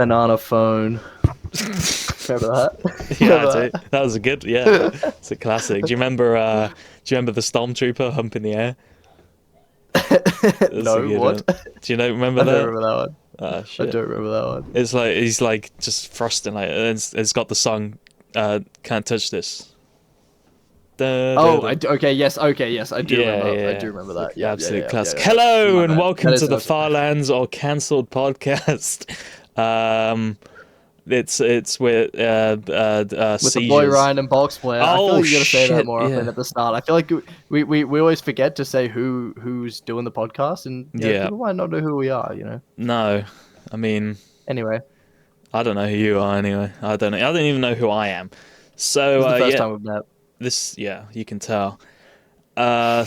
Banana phone. Remember that? Yeah, dude, that was a good. Yeah, it's a classic. Do you remember? Do you remember the Stormtrooper humping the air? That's a No, good what? one. Do you know? Remember I don't that? remember that one. Ah, I shit. don't remember that one. It's like he's like just frosting like, and it's got the song, "Can't Touch This." Da, da, Oh, da. okay, yes, I do Yeah, remember. I yeah, do yeah. remember It's that. like absolute classic. Yeah. Hello My and bad. welcome That to is the awesome. Farlands or Cancelled podcast. It's with With the boy seizures. Ryan and Box Player. I feel Oh like you gotta say that shit! more often Yeah, at the start. I feel like we always forget to say who's doing the podcast, and yeah. people might not know who we are. No, I mean, Anyway, I don't know who you are anyway. I don't know. I don't even know who I am. this So is the first yeah, time we've met. yeah, you can tell. The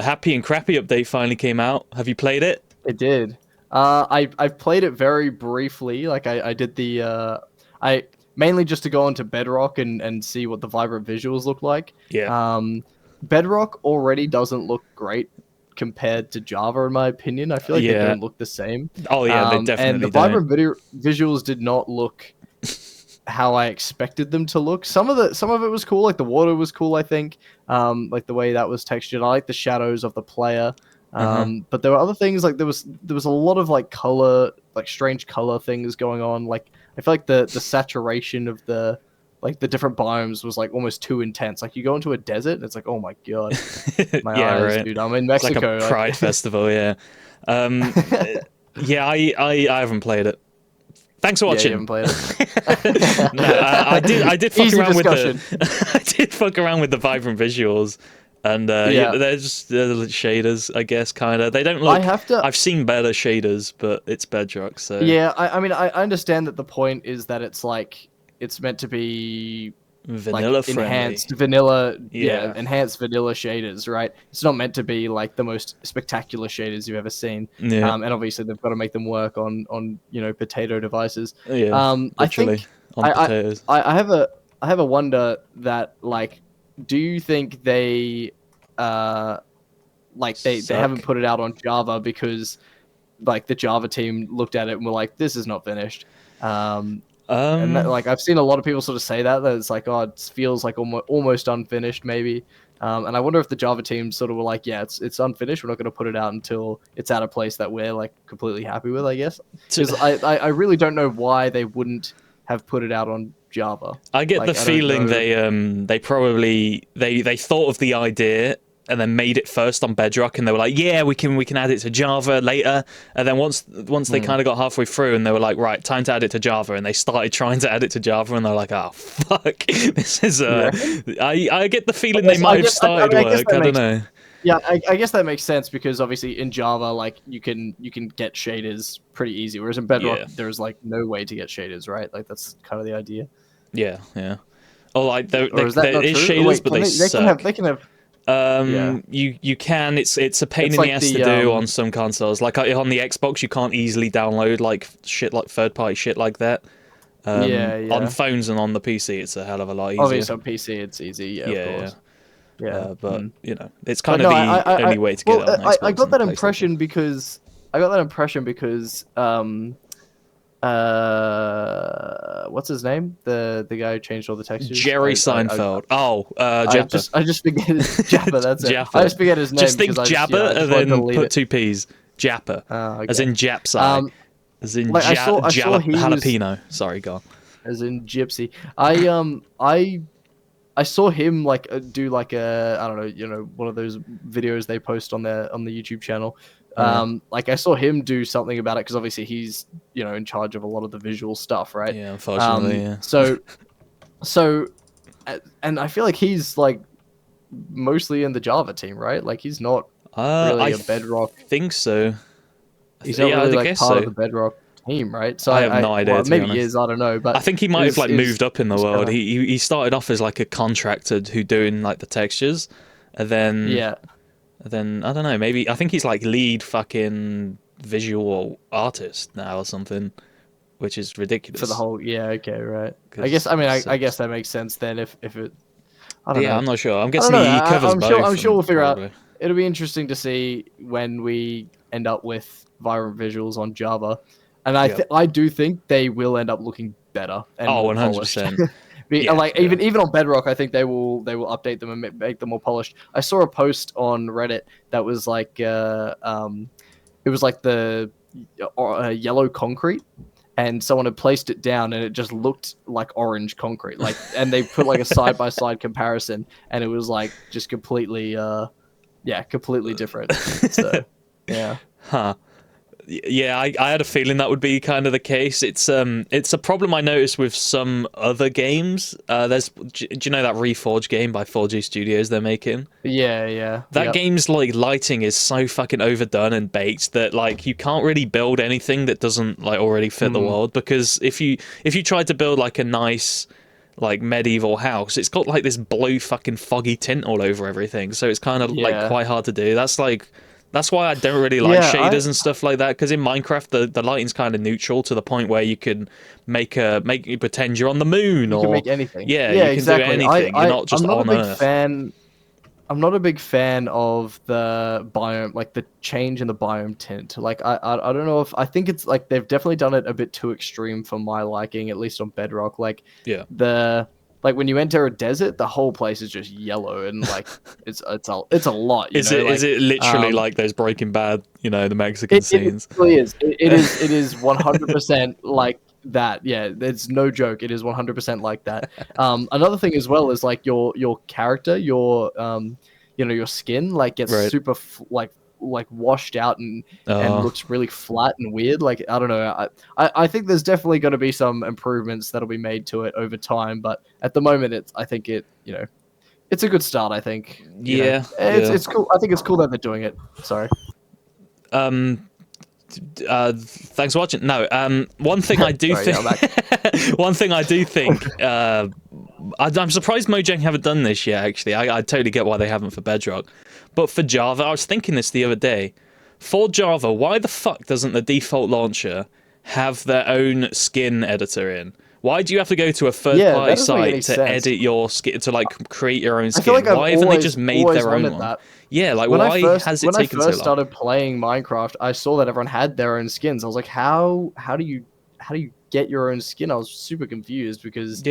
Happy and Crappy update finally came out. Have you played it? It did. I've played it very briefly. Like I did the I mainly just to go onto Bedrock and see what the vibrant visuals look like. Yeah. Bedrock already doesn't look great compared to Java, in my opinion. I feel like they Yeah. don't look the same. Oh yeah, they And the definitely vibrant don't. visuals did not look how I expected them to look. Some of it was cool, like the water was cool, I think. Like the way that was textured. I like the shadows of the player. Uh-huh. But there were other things, like there was a lot of like color, like strange color things going on. Like I feel like the saturation of the different biomes was like almost too intense. Like you go into a desert and it's like, oh my god, my Yeah, eyes, right. dude. I'm in It's like Mexico. a pride festival, yeah. Um, yeah, I haven't played it. Thanks for Yeah, you watching. haven't played it. No, I did fuck Easy around discussion. with the I did fuck around with the vibrant visuals, and Yeah. they're just shaders, I guess, kind of. They don't look. I have to. I've seen better shaders, but it's Bedrock, so Yeah, I mean, I understand that the point is that it's like it's meant to be like vanilla friendly. enhanced vanilla, Yeah. enhanced vanilla shaders, right? It's not meant to be like the most spectacular shaders you've ever seen. Yeah, And obviously they've got to make them work on potato devices. yeah, I literally think on potatoes. I have a wonder that like, do you think they they Suck. haven't put it out on Java because like the Java team looked at it and were like, this is not finished. And that, like I've seen a lot of people sort of say that it's like, oh, it feels like almost unfinished maybe. And I wonder if the Java team sort of were like, yeah, it's unfinished. We're not going to put it out until it's at a place that we're like completely happy with, I guess. Because I really don't know why they wouldn't have put it out on Java. I get Like, the I don't feeling know. they probably they thought of the idea and then made it first on Bedrock, and they were like, yeah, we can add it to Java later. And then once they kind of got halfway through, and they were like, right, time to add it to Java, and they started trying to add it to Java, and they're like, oh fuck, this is I get the feeling they might have started work. I don't know. Yeah, I guess that makes sense because obviously in Java, like you can get shaders pretty easy, whereas in Bedrock Yeah. there's like no way to get shaders, right? Like that's kind of the idea. Yeah, yeah. Oh, like there Or is that not is true? shaders, Wait, but they suck. they can have. You can. It's a pain It's in the like ass to do on some consoles. Like on the Xbox, you can't easily download like shit, like third party shit like that. On phones and on the PC, it's a hell of a lot easier. Obviously on PC it's easy. Yeah, of course. Yeah. But you know, it's But kind no, of the only way to get it on Xbox. I got and that PlayStation. impression because what's his name? The guy who changed all the textures. Jerry Seinfeld. I just forget his Jappa. That's it. Jappa. I just forget his name. Just think because Jabba and wanted to then delete put it. two P's. Jappa. Okay. As in Japsai. As in like, I saw he was- jalapeno. Sorry, go on. As in gypsy. I saw him like do like a, I don't know, one of those videos they post on the YouTube channel. Like I saw him do something about it because obviously he's in charge of a lot of the visual stuff, right? Yeah, unfortunately, yeah. So, and I feel like he's like mostly in the Java team, right? Like he's not really a Bedrock. Think so. He's not really like part of the Bedrock team, right? So I have no idea. Well, to maybe be he honest. is. I don't know, but I think he might have like moved up in the world. kinda- He started off as like a contractor who doing like the textures, and then I don't know. Maybe I think he's like lead fucking visual artist now or something, which is ridiculous for the whole. Yeah, okay, right. I guess. I mean, I guess that makes sense then. If it, I don't know. I'm not sure. I'm I guessing don't know. he covers I'm both. sure. I'm sure we'll figure probably. out. It'll be interesting to see when we end up with vibrant visuals on Java. and I do think they will end up looking better and more polished. 100%. Yeah, like even on Bedrock, I think they will update them and make them more polished. I saw a post on Reddit that was like it was like the yellow concrete, and someone had placed it down and it just looked like orange concrete, like, and they put like a side by side comparison, and it was like just completely completely different. So yeah. Yeah, I had a feeling that would be kind of the case. It's a problem I noticed with some other games. Do you know that Reforged game by 4G Studios they're making? Yeah. That game's like lighting is so fucking overdone and baked that like you can't really build anything that doesn't like already fit the world, because if you tried to build like a nice like medieval house, it's got like this blue fucking foggy tint all over everything, so it's kind of like quite hard to do. That's why I don't really like shaders and stuff like that, because in Minecraft the lighting's kind of neutral to the point where you can make you pretend you're on the moon, you or can make anything. Yeah, you can exactly. do anything. You're not just on Earth. I'm not a big fan of the biome, like the change in the biome tint. Like I don't know if I think it's like they've definitely done it a bit too extreme for my liking, at least on Bedrock. Like like when you enter a desert, the whole place is just yellow, and like it's a lot. Is it literally like those Breaking Bad, the Mexican scenes? It really is. It is 100% like that. Yeah, it's no joke. It is 100% like that. Another thing as well is like your character, your your skin like gets super like washed out and looks really flat and weird. Like, I don't know. I think there's definitely going to be some improvements that'll be made to it over time, but at the moment I think it's a good start. I think. It's cool. I think it's cool that they're doing it. Sorry. Thanks for watching. No, one thing I do think. One thing I do think. I'm surprised Mojang haven't done this yet. Actually, I totally get why they haven't for Bedrock, but for Java, I was thinking this the other day. For Java, why the fuck doesn't the default launcher have their own skin editor in? Why do you have to go to a third-party site to edit your skin, to like create your own skin? Why haven't they just made their own one? That. Yeah, like why has it taken so long? When I first started playing Minecraft, I saw that everyone had their own skins. I was like, how do you get your own skin? I was super confused because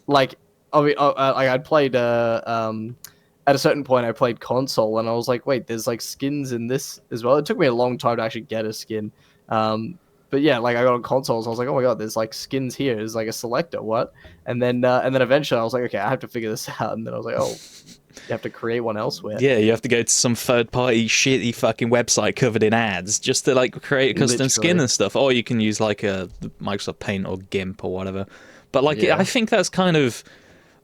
like I'd played at a certain point I played console, and I was like, wait, there's like skins in this as well. It took me a long time to actually get a skin. But yeah, like I got on consoles, I was like, oh my god, there's like skins here. There's like a selector, what? And then eventually I was like, okay, I have to figure this out. And then I was like, oh, you have to create one elsewhere. Yeah, you have to go to some third-party shitty fucking website covered in ads just to like create a custom skin and stuff. Or you can use like a Microsoft Paint or GIMP or whatever. But like, I think that's kind of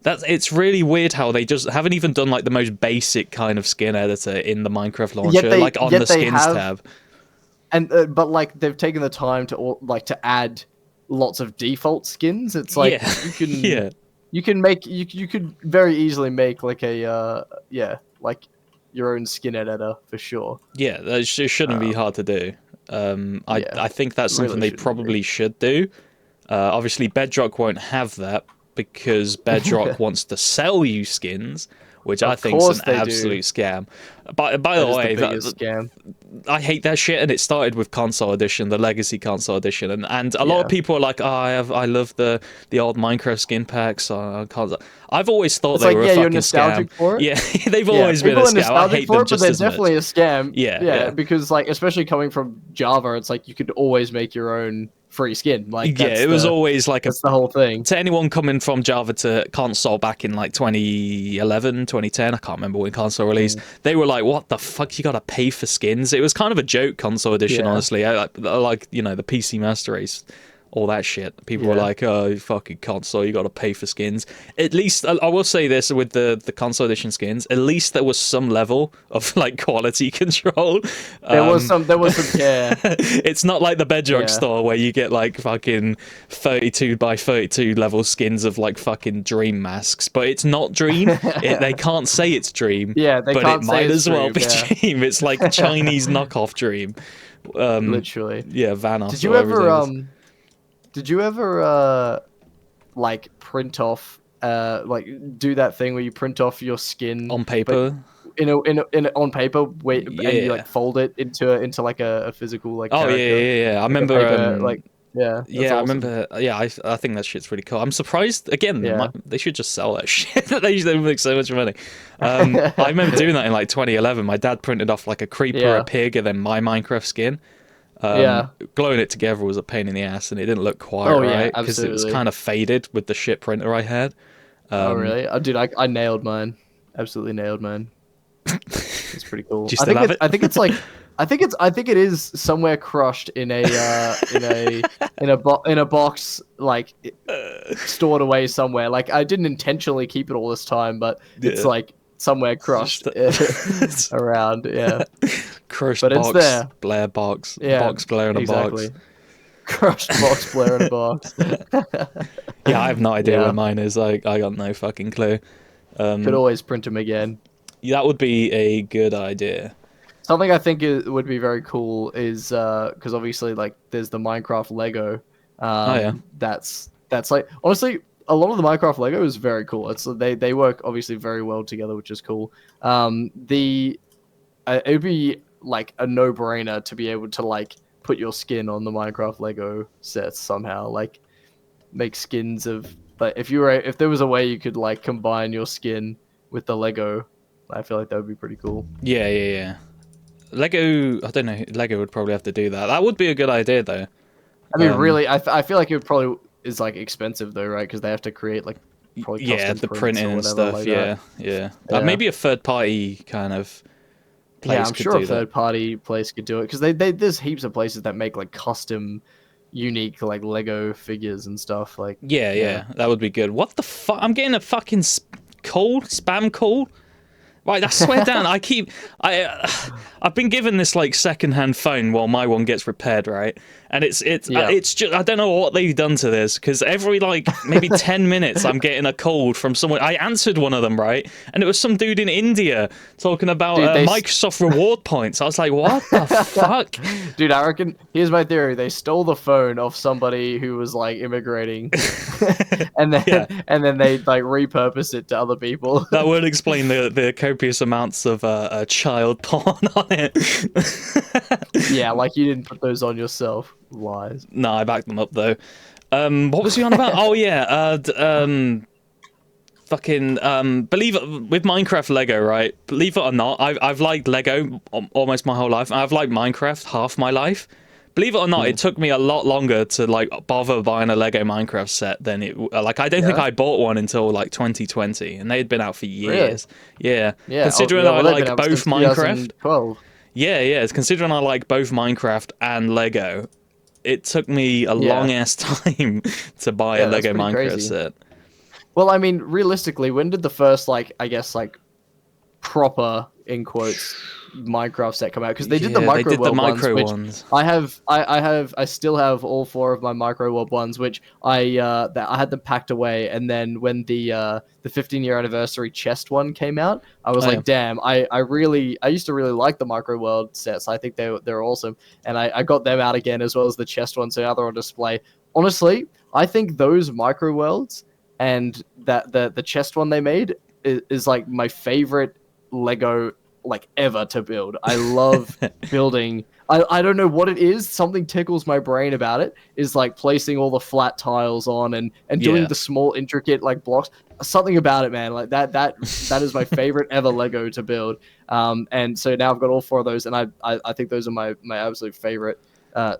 it's really weird how they just haven't even done like the most basic kind of skin editor in the Minecraft launcher, like on the skins tab. And but like they've taken the time to add lots of default skins. It's like you could very easily make like a like your own skin editor for sure. Yeah, that shouldn't be hard to do. I think that's something they probably should do. Obviously, Bedrock won't have that because Bedrock wants to sell you skins, which I think is an absolute scam. By the way, scam. I hate that shit, and it started with console edition, the legacy console edition, and a lot of people are like, oh, I love the old Minecraft skin packs on console. I've always thought they were a fucking scam. For it? Yeah, they've always been a scam. I hate them just as much. But they're definitely a scam. Yeah, because like especially coming from Java, it's like you could always make your own free skin. Like it was always like that's the whole thing. To anyone coming from Java to console back in like 2011, 2010, I can't remember when console released, they were like, what the fuck, you gotta pay for skins? It was kind of a joke, console edition, honestly. Like the PC Master Race, all that shit. People were like, oh, fucking console, you gotta pay for skins. At least, I will say this with the console edition skins, at least there was some level of like quality control. There was some care. It's not like the Bedrock store where you get like fucking 32 by 32 level skins of like fucking Dream masks, but it's not Dream. They can't say it's Dream. Yeah, but it might as well be Dream. It's like Chinese knockoff Dream. Literally. Yeah, Vanoss. Did you ever like print off like do that thing where you print off your skin on paper? On paper, and you like fold it into like a physical like. Oh yeah. I remember like Yeah, that's I awesome. remember. Yeah, I think that shit's really cool. I'm surprised. Again, Yeah. they should just sell that shit. They make so much money. I remember doing that in like 2011. My dad printed off like a creeper, a Yeah. pig, and then my Minecraft skin. Yeah. Gluing it together was a pain in the ass, and it didn't look quite Oh yeah, right because it was absolutely. kind of faded with the shit printer I had. Oh really? Dude, I nailed mine. Absolutely nailed mine. It's pretty Do cool. you still have it? I think it is somewhere crushed in a in a box, like stored away somewhere. Like I didn't intentionally keep it all this time, but it's Yeah. like somewhere crushed around. Yeah, Crushed but it's box, there. Blair box, Yeah, box Blair in a box. exactly. Crushed box player in a box. Yeah, I have no idea where Yeah, mine is. I got no fucking clue. could always print them again. That would be a good idea. Something I think would be very cool is because obviously like there's the Minecraft Lego. Oh yeah. That's like honestly a lot of the Minecraft Lego is very cool. It's they work obviously very well together, which is cool. The it would be like a no-brainer to be able to like put your skin on the Minecraft Lego sets somehow. Like make skins of like if there was a way you could like combine your skin with the Lego, I feel like that would be pretty cool. Yeah. Lego, I don't know. Lego would probably have to do that. That would be a good idea, though. I mean, really, I feel like it probably is like expensive though, right? Because they have to create like probably Yeah, custom the prints or printing and whatever stuff. like Yeah, that. yeah. Yeah. Maybe a third-party kind of Yeah, place I'm could sure a do that. third party place could do it because there's heaps of places that make like custom, unique like Lego figures and stuff. Like, Yeah, that would be good. What the fuck? I'm getting a fucking spam call. Right, I swear down. I've been given this like second-hand phone while my one gets repaired, right? And it's just I don't know what they've done to this because every like maybe 10 minutes I'm getting a call from someone. I answered one of them, right, and it was some dude in India talking about Dude, Microsoft reward points. I was like, what the fuck? Dude, I reckon here's my theory. They stole the phone off somebody who was like immigrating, and then Yeah. they like repurposed it to other people. That would explain the copious amounts of child porn on it. Yeah, like you didn't put those on yourself. Lies. No, I backed them up though. What was he on about? Oh yeah, fucking believe it with Minecraft Lego, right? Believe it or not, I've liked Lego almost my whole life. I've liked Minecraft half my life. Believe it or not, it took me a lot longer to like bother buying a Lego Minecraft set than it like I don't think I bought one until like 2020 and they had been out for years. Really? Yeah. Yeah. Considering I like both Minecraft. 2012. Yeah, it's considering I like both Minecraft and Lego. It took me a long ass time to buy a Lego Minecraft crazy. set. Well, I mean, realistically, when did the first like I guess like proper in quotes Minecraft set come out? Because they did the micro world ones. I still have all 4 of my micro world ones, which I had them packed away. And then when the 15-year anniversary chest one came out, I was like, damn, I used to really like the micro world sets. I think they're awesome, and I got them out again as well as the chest one, so now they're on display. Honestly, I think those micro worlds and that the chest one they made is like my favorite Lego like ever to build. I love building. I don't know what it is. Something tickles my brain about it. Is like placing all the flat tiles on and doing the small intricate like blocks. Something about it, man. Like that is my favorite ever Lego to build. And so now I've got all 4 of those, and I think those are my absolute favorite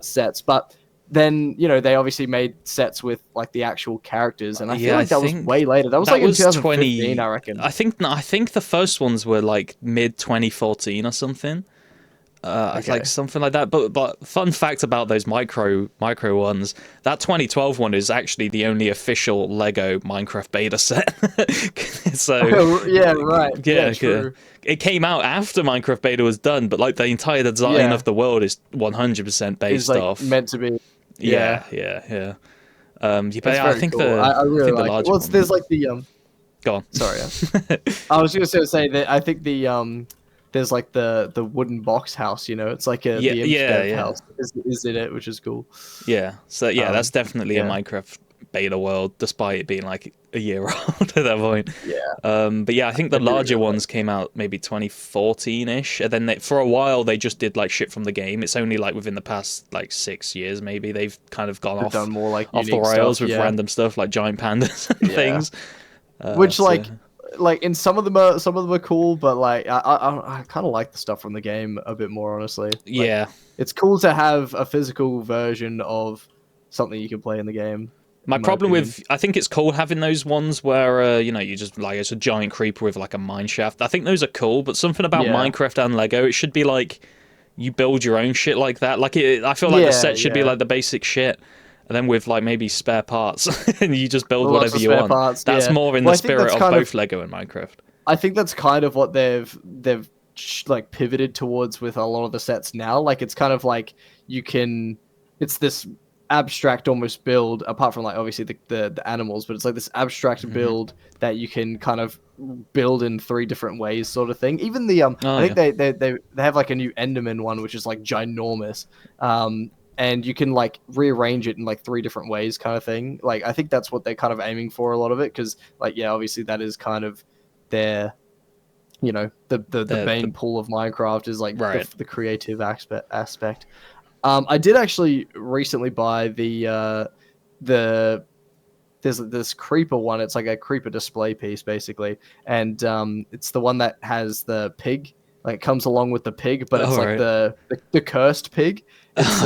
sets. But then they obviously made sets with like the actual characters, and I feel like that was way later. That was like in 2015, I reckon. I think the first ones were like mid 2014 or something. Like something like that. But fun fact about those micro ones, that 2012 one is actually the only official Lego Minecraft beta set. So yeah, right. Yeah, true. It came out after Minecraft beta was done, but like the entire design of the world is 100% based off. Meant to be. Yeah. But I think cool. I really like the large one. There's like the Go on. Sorry. I was just gonna say that I think the there's like the wooden box house. It's like the Imp house is in it, which is cool. Yeah. So that's definitely a Minecraft beta world, despite it being like a year old at that point. Yeah. But yeah, I think the larger ones came out maybe 2014-ish, and then for a while they just did like shit from the game. It's only like within the past like 6 years maybe they've kind of gone Done more like off the rails with random stuff like giant pandas and things. Which like in some of them are cool, but like I kind of like the stuff from the game a bit more, honestly. Like, yeah, it's cool to have a physical version of something you can play in the game. My problem with, I think it's cool having those ones where, you know, you just, like, it's a giant creeper with, like, a mine shaft. I think those are cool, but something about Minecraft and Lego, it should be, like, you build your own shit like that. Like, I feel like the set should be, like, the basic shit, and then with, like, maybe spare parts, and you just build whatever you want. Parts, that's more in the spirit of both Lego and Minecraft. I think that's kind of what they've like, pivoted towards with a lot of the sets now. Like, it's kind of like, it's this abstract almost build, apart from like obviously the animals, but it's like this abstract build that you can kind of build in 3 different ways, sort of thing. Even the I think they have like a new Enderman one, which is like ginormous, and you can like rearrange it in like 3 different ways, kind of thing. Like, I think that's what they're kind of aiming for, a lot of it, because like, yeah, obviously that is kind of their, you know, the main pull of Minecraft is like the creative aspect. I did actually recently buy there's this creeper one. It's like a creeper display piece, basically, and it's the one that has the pig. Like, it comes along with the pig, but it's like the cursed pig. It's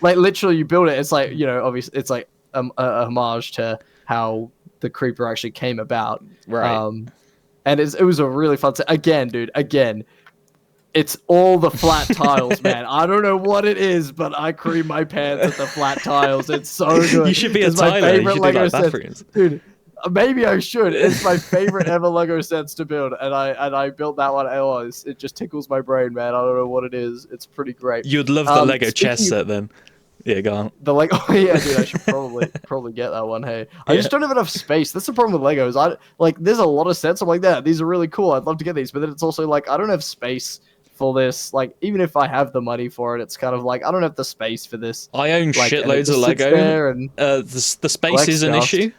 like, literally, you build it. It's like, you know, obviously, it's like a homage to how the creeper actually came about. Right. And it was a really fun set. Again, dude. It's all the flat tiles, man. I don't know what it is, but I cream my pants at the flat tiles. It's so good. You should be a tiler. You should do like bathrooms. Dude, maybe I should. It's my favorite ever Lego sets to build, and I built that one. Oh, it just tickles my brain, man. I don't know what it is. It's pretty great. You'd love the Lego chess set then. Yeah, go on. The Lego, yeah, dude. I should probably get that one. Hey, I just don't have enough space. That's the problem with Legos. There's a lot of sets. I'm like, that. These are really cool. I'd love to get these, but then it's also like, I don't have space for this. Like, even if I have the money for it, it's kind of like, I don't have the space for this. I own shitloads of Lego. And the space is an issue.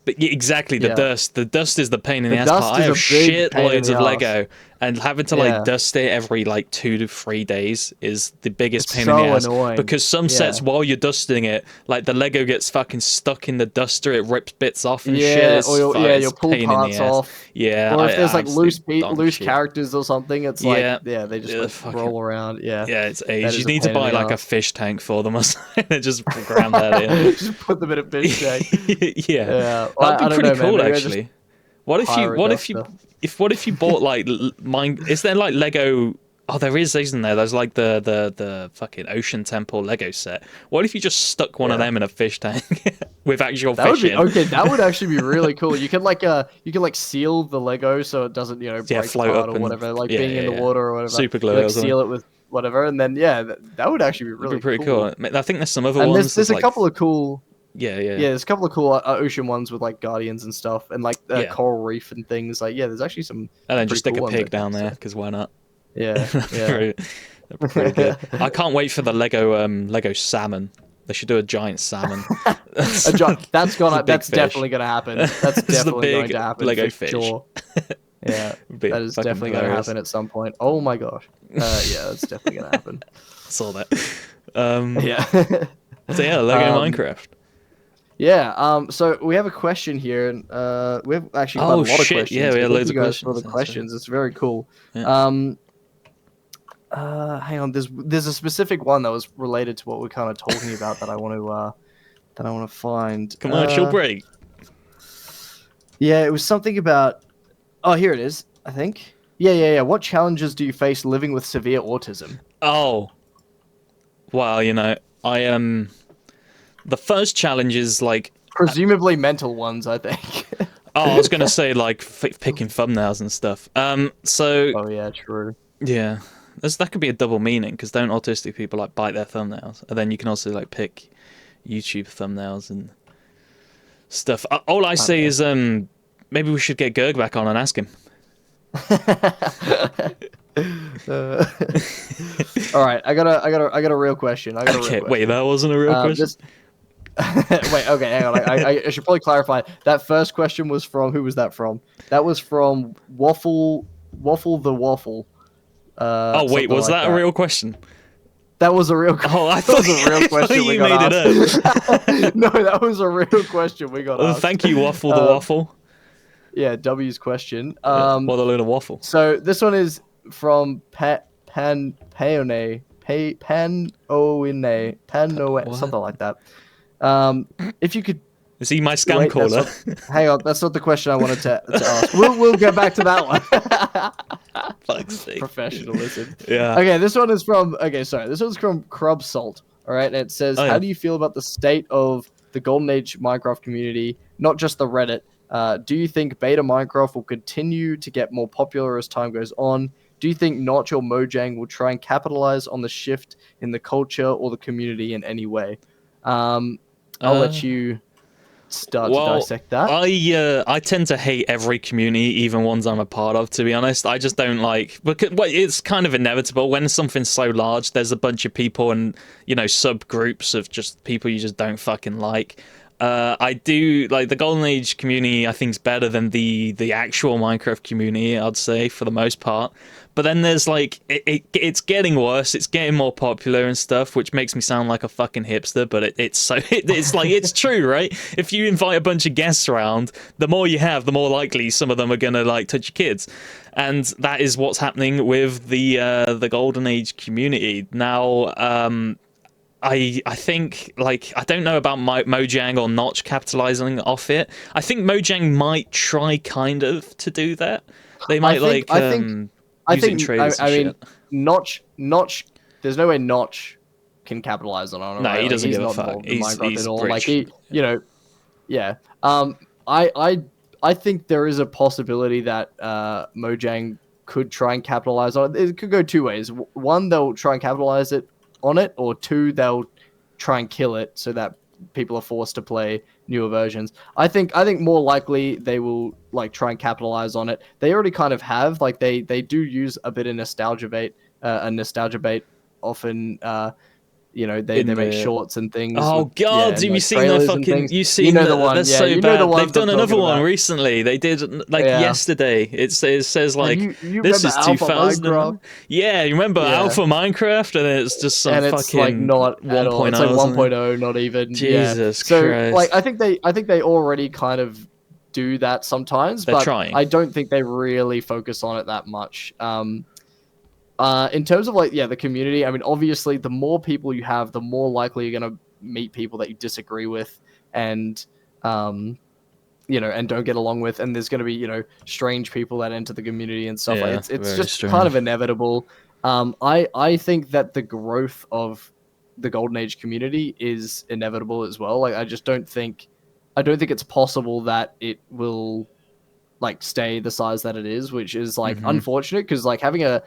But yeah, exactly, the dust. The dust is the pain in the ass part. I have shitloads of Lego, and having to like dust it every like 2 to 3 days is the biggest pain in the ass. Annoying. Because some sets, while you're dusting it, like the Lego gets fucking stuck in the duster, it rips bits off and shit. You'll pull parts off. Yeah, or if there's like loose characters or something, it's like they just like, roll around. Yeah, it's age. You need to buy like a fish tank for them or something and just ground that in. Just put them in a fish tank. Yeah. That'd be pretty cool, actually. What if you bought like is there like Lego? Oh, there is, isn't there? There's like the fucking Ocean Temple Lego set. What if you just stuck one of them in a fish tank with actual fish in? Okay, that would actually be really cool. You could like seal the Lego so it doesn't, you know, break float apart up or whatever, like being in the water or whatever. Super glue, like, seal it with whatever, and then that would actually be really pretty cool. I think there's some other ones. There's a couple of cool. Yeah. There's a couple of cool ocean ones with like guardians and stuff, and like coral reef and things. Like, there's actually some. And then just stick a pig down there, because why not? Yeah. Pretty good. I can't wait for the Lego salmon. They should do a giant salmon. That's definitely gonna happen. That's definitely going to happen. Lego fish. Sure. Yeah, that is definitely going to happen at some point. Oh my gosh. That's definitely going to happen. Saw that. So Lego Minecraft. Yeah. So we have a question here, and we have actually quite a lot of questions. Yeah, we have loads of questions. For the questions, it's very cool. Yeah. Hang on. There's a specific one that was related to what we're kind of talking about that I want to find. Commercial break. Yeah, it was something about. Oh, here it is. I think. Yeah. What challenges do you face living with severe autism? Oh. Well, you know, the first challenge is like presumably mental ones, I think. I was gonna say like picking thumbnails and stuff. So. Oh yeah, true. Yeah, that could be a double meaning, because don't autistic people like bite their thumbnails, and then you can also like pick YouTube thumbnails and stuff. All I say is maybe we should get Gerg back on and ask him. All right, I got a real question. Wait, that wasn't a real question. Wait, okay, hang on. I should probably clarify. That first question was from who was that from? That was from Waffle the Waffle. Oh wait, Something was like that a that. real question? That was a real. Oh, I That thought, was a real I thought question we you got made it asked. up. No, that was a real question we got Well, asked. thank you, Waffle the Waffle. Yeah, W's question. What a load of waffle. So this one is from Panoine, What? something like that. If you could Is he my scam wait, caller? hang on, that's not the question I wanted to ask. We'll get back to that one. Fuck's sake. Professionalism. Yeah. Okay, this one is from. Okay, sorry, this one's from Crub Salt. All right, and it says, Oh, yeah. "How do you feel about the state of the Golden Age Minecraft community, not just the Reddit? Do you think beta Minecraft will continue to get more popular as time goes on? Do you think Notch or Mojang will try and capitalize on the shift in the culture or the community in any way?" I'll let you start to dissect that. I tend to hate every community, even ones I'm a part of, to be honest. I just don't like, because well, it's kind of inevitable when something's so large. There's a bunch of people and, you know, subgroups of just people you just don't fucking like. I do like the Golden Age community. I think is better than the actual Minecraft community, I'd say, for the most part. But then there's like it's getting worse. It's getting more popular and stuff, which makes me sound like a fucking hipster. But it's like it's true, right? If you invite a bunch of guests around, the more you have, the more likely some of them are gonna like touch your kids, and that is what's happening with the Golden Age community now. I think, like, I don't know about Mojang or Notch capitalizing off it. I think Mojang might try kind of to do that. They might use it in traders and shit. Notch. There's no way Notch can capitalize on it. No, right? he doesn't he's give a not fuck. involved in Minecraft He's at all. rich. Like you know, yeah. I think there is a possibility that Mojang could try and capitalize on it. It could go two ways. One, they'll try and capitalize on it, or two, they'll try and kill it so that people are forced to play newer versions. I think more likely they will like try and capitalize on it. They already kind of have. Like they do use a bit of nostalgia bait. Often. You know, they make shorts and things. Oh god, have you seen their fucking? You seen the one? They're Yeah, so you bad. know the They've done another one about. recently. They did like yesterday. It says like you this is Alpha 2000. Minecraft? Yeah, you remember Alpha Minecraft, and it's just some and it's fucking like not 1.0. It's like 1.0, not even. Jesus so, Christ. Like I think they already kind of do that sometimes, They're but trying. I don't think they really focus on it that much. In terms of like the community, I mean, obviously the more people you have, the more likely you're gonna meet people that you disagree with and you know, and don't get along with, and there's gonna be, you know, strange people that enter the community and stuff. Like it's just strange. Kind of inevitable. I think that the growth of the Golden Age community is inevitable as well. Like I don't think it's possible that it will like stay the size that it is, which is like unfortunate because like having it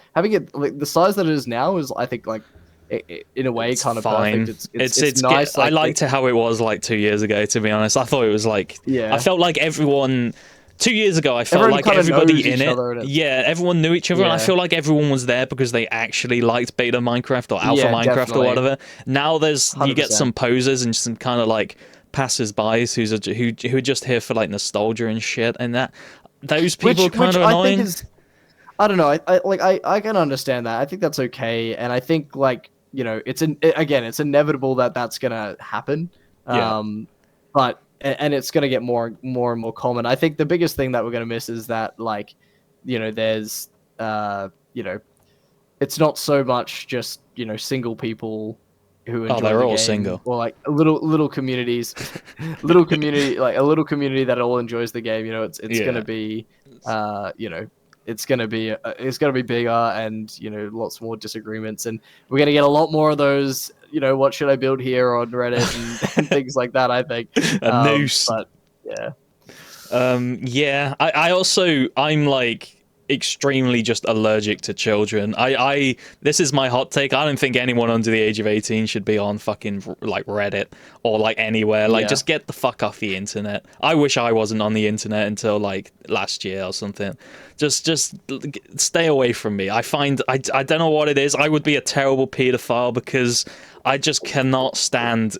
like the size that it is now is, I think, like in a way kind of fine. perfect. It's nice. I liked how it was like 2 years ago, to be honest. I thought it was like I felt like everyone 2 years ago, I felt like everybody in it. Yeah, everyone knew each other, and I feel like everyone was there because they actually liked beta Minecraft or alpha Minecraft definitely. Or whatever. Now you get some posers and some kind of like passers-by who are just here for like nostalgia and shit, and those people are kind of annoying. I don't know. I can understand that. I think that's okay, and I think like, you know, it's inevitable that that's gonna happen. Yeah. But it's gonna get more and more common. I think the biggest thing that we're gonna miss is that, like, you know, there's you know, it's not so much just, you know, single people who enjoy they're the all game, single, or like little communities, little community that all enjoys the game. You know, it's gonna be, you know, it's gonna be bigger, and, you know, lots more disagreements, and we're gonna get a lot more of those. You know, what should I build here on Reddit and things like that. I think a noose, but yeah, I'm like extremely just allergic to children. This is my hot take. I don't think anyone under the age of 18 should be on fucking like Reddit or like anywhere. Like just get the fuck off the internet. I wish I wasn't on the internet until like last year or something. Just stay away from me. I don't know what it is. I would be a terrible pedophile because I just cannot stand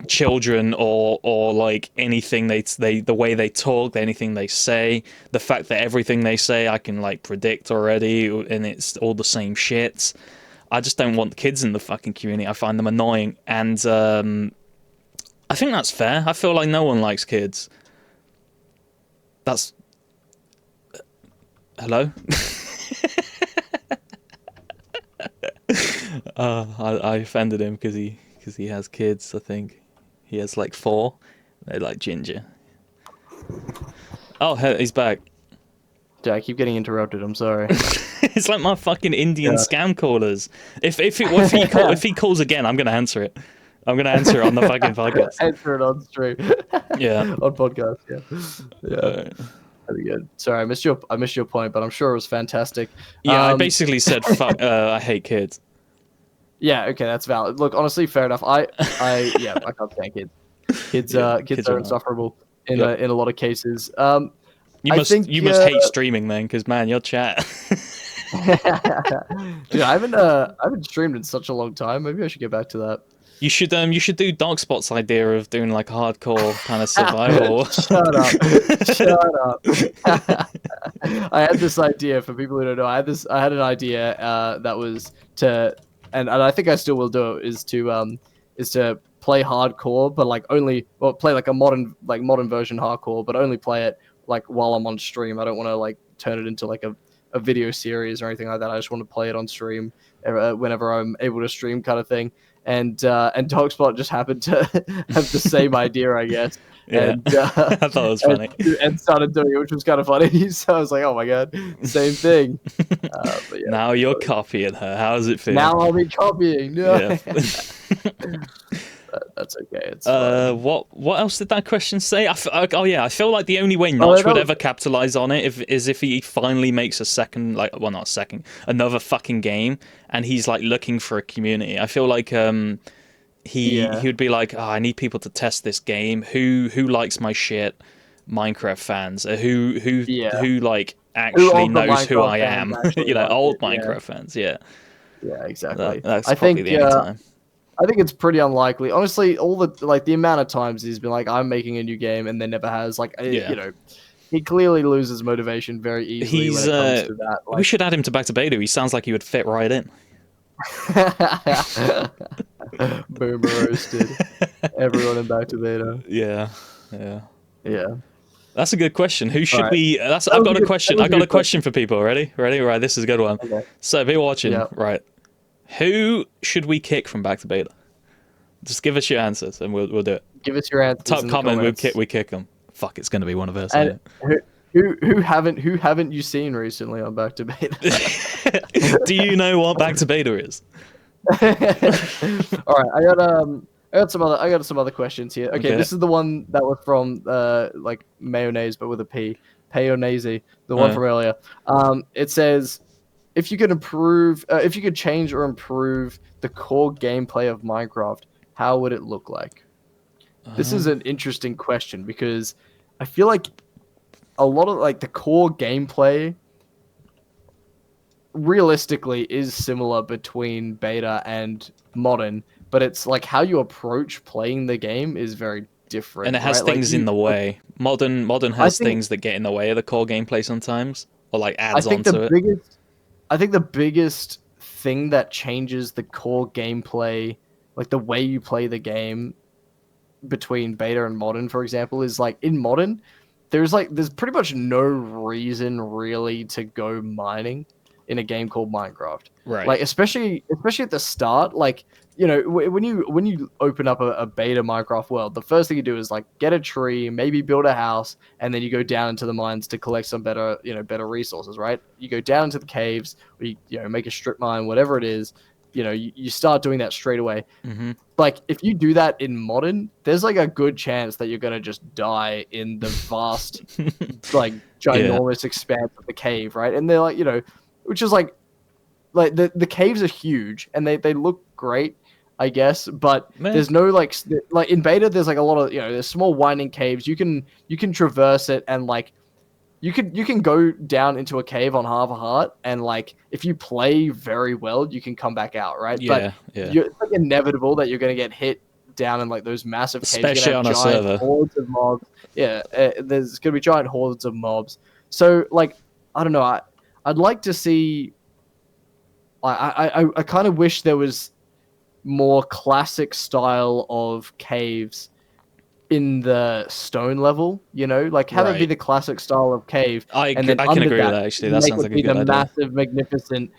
children or like anything they the way they talk, anything they say, the fact that everything they say I can like predict already, and it's all the same shit. I just don't want kids in the fucking community. I find them annoying, and I think that's fair. I feel like no one likes kids. That's hello. I offended him because he has kids. I think he has like 4. They like ginger. Oh, he's back. Yeah, I keep getting interrupted. I'm sorry. It's like my fucking Indian scam callers. If he calls again, I'm gonna answer it. I'm gonna answer it on the fucking podcast. Answer it on stream. Yeah. On podcast. Yeah. That'd be good. Sorry, I missed your point, but I'm sure it was fantastic. Yeah, I basically said fuck. I hate kids. Yeah. Okay, that's valid. Look, honestly, fair enough. I can't stand kids. Kids are insufferable in a lot of cases. You must hate streaming then, because man, your chat. Dude, I haven't streamed in such a long time. Maybe I should get back to that. You should do Darkspot's idea of doing like a hardcore kind of survival. Shut up. I had this idea, for people who don't know. I had an idea that was to, and I think I still will do it, is to play hardcore, but like play like a modern version hardcore, but only play it like while I'm on stream. I don't want to like turn it into like a video series or anything like that. I just want to play it on stream whenever I'm able to stream, kind of thing. And Dogspot just happened to have the same idea, I guess. Yeah. And I thought it was funny. And started doing it, which was kind of funny. So I was like, oh my god, same thing. But yeah, now you're copying her. How does it feel? Now I'll be copying. No. Yeah. That's okay. It's what else did that question say? I feel like the only way Notch would ever capitalize on it is if he finally makes another fucking game, and he's like looking for a community. I feel like he would be like, I need people to test this game. Who likes my shit? Minecraft fans. Who like actually knows who I am? Old Minecraft fans. Yeah. Yeah, exactly. That's probably the only time. I think it's pretty unlikely. Honestly, all the amount of times he's been like, I'm making a new game, and then never has. He clearly loses motivation very easily when it comes to that. We should add him to Back to Beta. He sounds like he would fit right in. Boom roasted. Everyone in Back to Beta. Yeah. That's a good question. Who should we? I've got a question. I got a question for people. Ready? Right. This is a good one. Okay. So, be watching. Yep. Right. Who should we kick from Back to Beta? Just give us your answers, and we'll do it. Give us your answers. Top comment. We kick them. Fuck, it's gonna be one of us. And who haven't you seen recently on Back to Beta? Do you know what Back to Beta is? All right, I got some other questions here. Okay, this is the one that was from like mayonnaise, but with a P. Payonnaise, the one from earlier. It says, if you could change or improve the core gameplay of Minecraft, how would it look like? This is an interesting question, because I feel like a lot of like the core gameplay realistically is similar between beta and modern, but it's like how you approach playing the game is very different. And it has things in the way. Modern has things that get in the way of the core gameplay sometimes, or like adds onto it. I think the biggest thing that changes the core gameplay, like the way you play the game between beta and modern, for example, is like in modern, there's pretty much no reason really to go mining in a game called Minecraft. Right. Like especially at the start, like, you know, when you open up a beta Minecraft world, the first thing you do is like get a tree, maybe build a house, and then you go down into the mines to collect some better resources, right? You go down into the caves, or you make a strip mine, whatever it is. You know, you start doing that straight away. Mm-hmm. Like if you do that in modern, there's like a good chance that you're gonna just die in the vast, like ginormous expanse of the cave, right? And they're like, you know, which is like the caves are huge and they look great, I guess, but there's no like in beta there's like a lot of, you know, there's small winding caves. You can traverse it, and like you can go down into a cave on half a heart, and like if you play very well, you can come back out, right? Yeah, but it's like inevitable that you're going to get hit down in like those massive caves. Especially on a server. Hordes of mobs. Yeah, there's gonna be giant hordes of mobs. So like, I don't know. I'd like to see. I kind of wish there was more classic style of caves in the stone level, you know, like have it be the classic style of cave. I can agree with that. Actually, that sounds like a good idea. Massive, magnificent,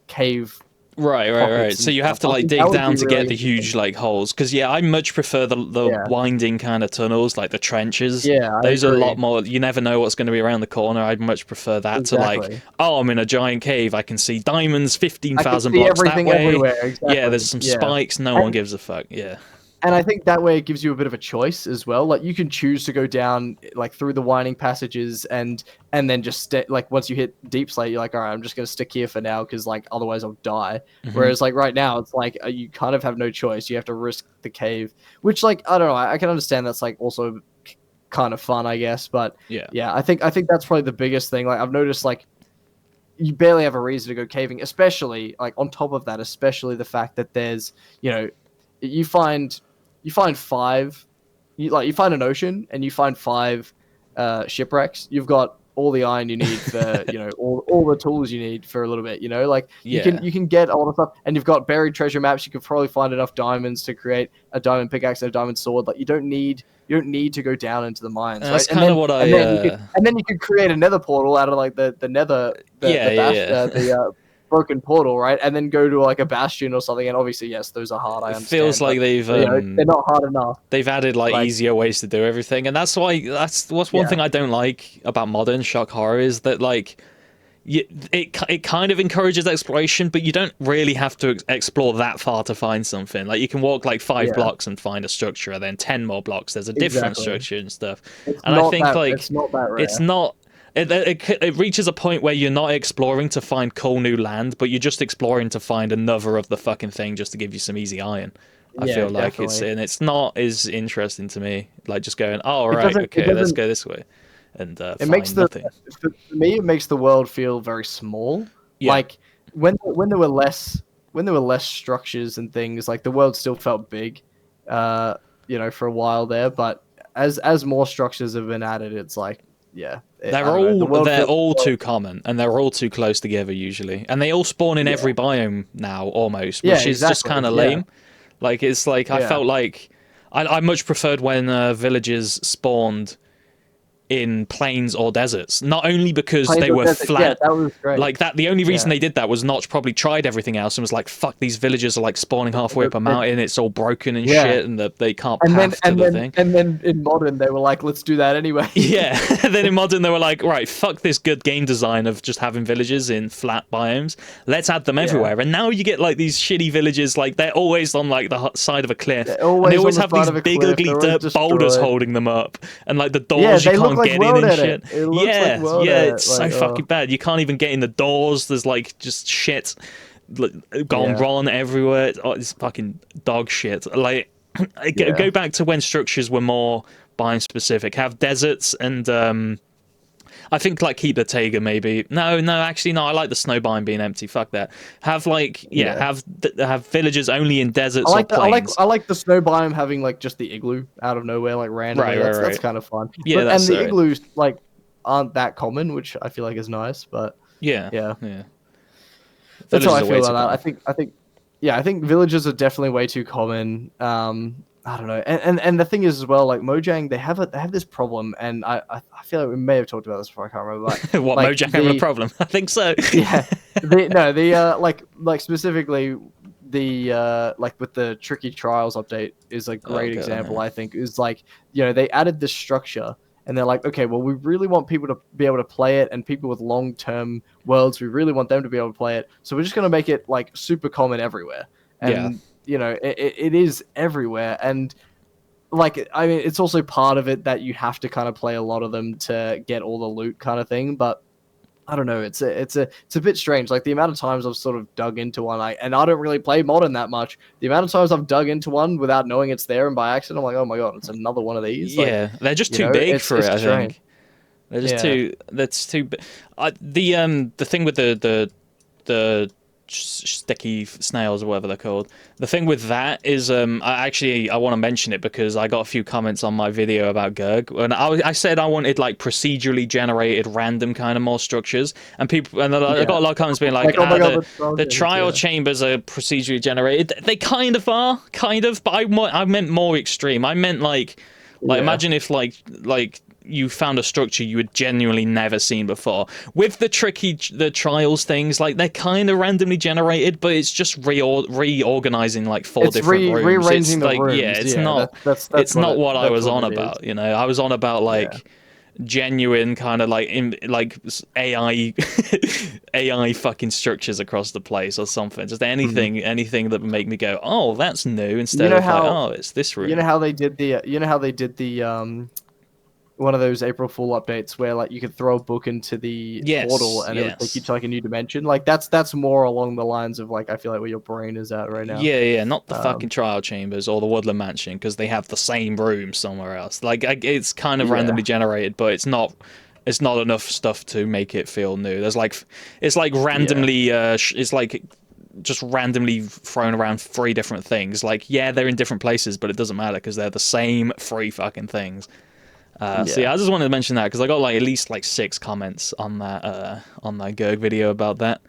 cave. Right. So you have to like dig down to get the huge like holes. Because I much prefer the winding kind of tunnels, like the trenches. Yeah, those are a lot more. You never know what's going to be around the corner. I'd much prefer that to like, I'm in a giant cave. I can see diamonds 15,000 blocks that way. Everywhere. Exactly. Yeah, there's some spikes. No one gives a fuck. Yeah. And I think that way it gives you a bit of a choice as well. Like you can choose to go down like through the winding passages and then just like once you hit deep slate, you're like, all right, I'm just gonna stick here for now because like otherwise I'll die. Whereas like right now, it's like you kind of have no choice. You have to risk the cave, which like I don't know. I can understand that's like also kind of fun, I guess. But yeah, I think that's probably the biggest thing. Like I've noticed like you barely have a reason to go caving, especially like on top of that, especially the fact that there's you find 5, you find an ocean and you find 5 shipwrecks. You've got all the iron you need for all the tools you need for a little bit. You can get all the stuff, and you've got buried treasure maps. You can probably find enough diamonds to create a diamond pickaxe and a diamond sword. Like you don't need to go down into the mines. That's kind of what and then you could create a nether portal out of like the nether the broken portal, right? And then go to like a bastion or something. And obviously, yes, those are hard. I understand. It feels like they've they're not hard enough. They've added like easier ways to do everything, and that's what's one thing I don't like about modern shock horror is that like it kind of encourages exploration, but you don't really have to explore that far to find something. Like you can walk like 5 blocks and find a structure, and then 10 more blocks there's a different structure and stuff. I think like it's not that rare. It's not. It reaches a point where you're not exploring to find cool new land, but you're just exploring to find another of the fucking thing just to give you some easy iron. I feel like definitely. it's not as interesting to me. Like just going, okay, let's go this way, and it makes nothing. For me, it makes the world feel very small. Yeah. Like when there were less structures and things, like the world still felt big, for a while there. But as more structures have been added, it's like. Yeah, they're all too common, and they're all too close together usually, and they all spawn in every biome now almost, which is just kind of lame. Like it's like I felt like I much preferred when villages spawned in plains or deserts, not only because they were flat, that was great. Like that. The only reason they did that was Notch probably tried everything else and was like, "Fuck, these villages are like spawning halfway up a mountain. It's all broken and shit, and they can't path to the thing." And then in modern, they were like, "Let's do that anyway." Yeah. And then in modern, they were like, "Right, fuck this good game design of just having villages in flat biomes. Let's add them everywhere." And now you get like these shitty villages, like they're always on like the side of a cliff, and they always have these big ugly dirt boulders holding them up, and like the doors you can't get in and shit. It's so fucking bad. You can't even get in the doors. There's like just shit gone wrong everywhere. It's fucking dog shit. Like go back to when structures were more biome specific. Have deserts and I think like keep the taiga maybe. No, actually no. I like the snow biome being empty. Fuck that. Have like have villages only in deserts or plains. I like the snow biome having like just the igloo out of nowhere, like randomly. That's kind of fun. Yeah, and the igloos like aren't that common, which I feel like is nice. But yeah. That's how I feel about that. I think villages are definitely way too common. I don't know, and the thing is as well, like Mojang, they have this problem, and I feel like we may have talked about this before. I can't remember. Like, what like Mojang have a problem? I think so. Yeah, like specifically the like with the Tricky Trials update is a great example. I think is like they added this structure. And they're like, okay, well, we really want people to be able to play it, and people with long-term worlds, we really want them to be able to play it. So we're just going to make it like super common everywhere. And it is everywhere. And like, I mean, it's also part of it that you have to kind of play a lot of them to get all the loot kind of thing. But I don't know, it's a bit strange. Like the amount of times I've sort of dug into one, and I don't really play modern that much. The amount of times I've dug into one without knowing it's there, and by accident, I'm like, oh my god, it's another one of these. Yeah, like, they're just too big for it. I think they're just too. That's too. The thing with the sticky snails or whatever they're called. The thing with that is, I want to mention it because I got a few comments on my video about Gurg, and I said I wanted like procedurally generated random kind of more structures, and I got a lot of comments being like, oh my God, the trial chambers are procedurally generated. They kind of are, but I meant more extreme. I meant like imagine if like you found a structure you had genuinely never seen before. With the trials things, like they're kind of randomly generated, but it's just reorganizing like four different rooms. Rearranging it's the like, rooms. Yeah, it's not. It's not what I was on about. You know, I was on about like genuine kind of like AI AI fucking structures across the place or something. Just anything that would make me go, oh, that's new, instead of like, oh, it's this room. You know how they did the one of those April Fool updates where like you could throw a book into the portal and it would take you to like a new dimension. Like that's more along the lines of like, I feel like where your brain is at right now. Yeah, not the fucking trial chambers or the Woodland Mansion, because they have the same room somewhere else. Like it's kind of randomly generated, but it's not enough stuff to make it feel new. There's like it's like randomly it's like just randomly thrown around 3 different things. Like they're in different places, but it doesn't matter because they're the same 3 fucking things. So I just wanted to mention that because I got like at least like 6 comments on that Gurg video about that.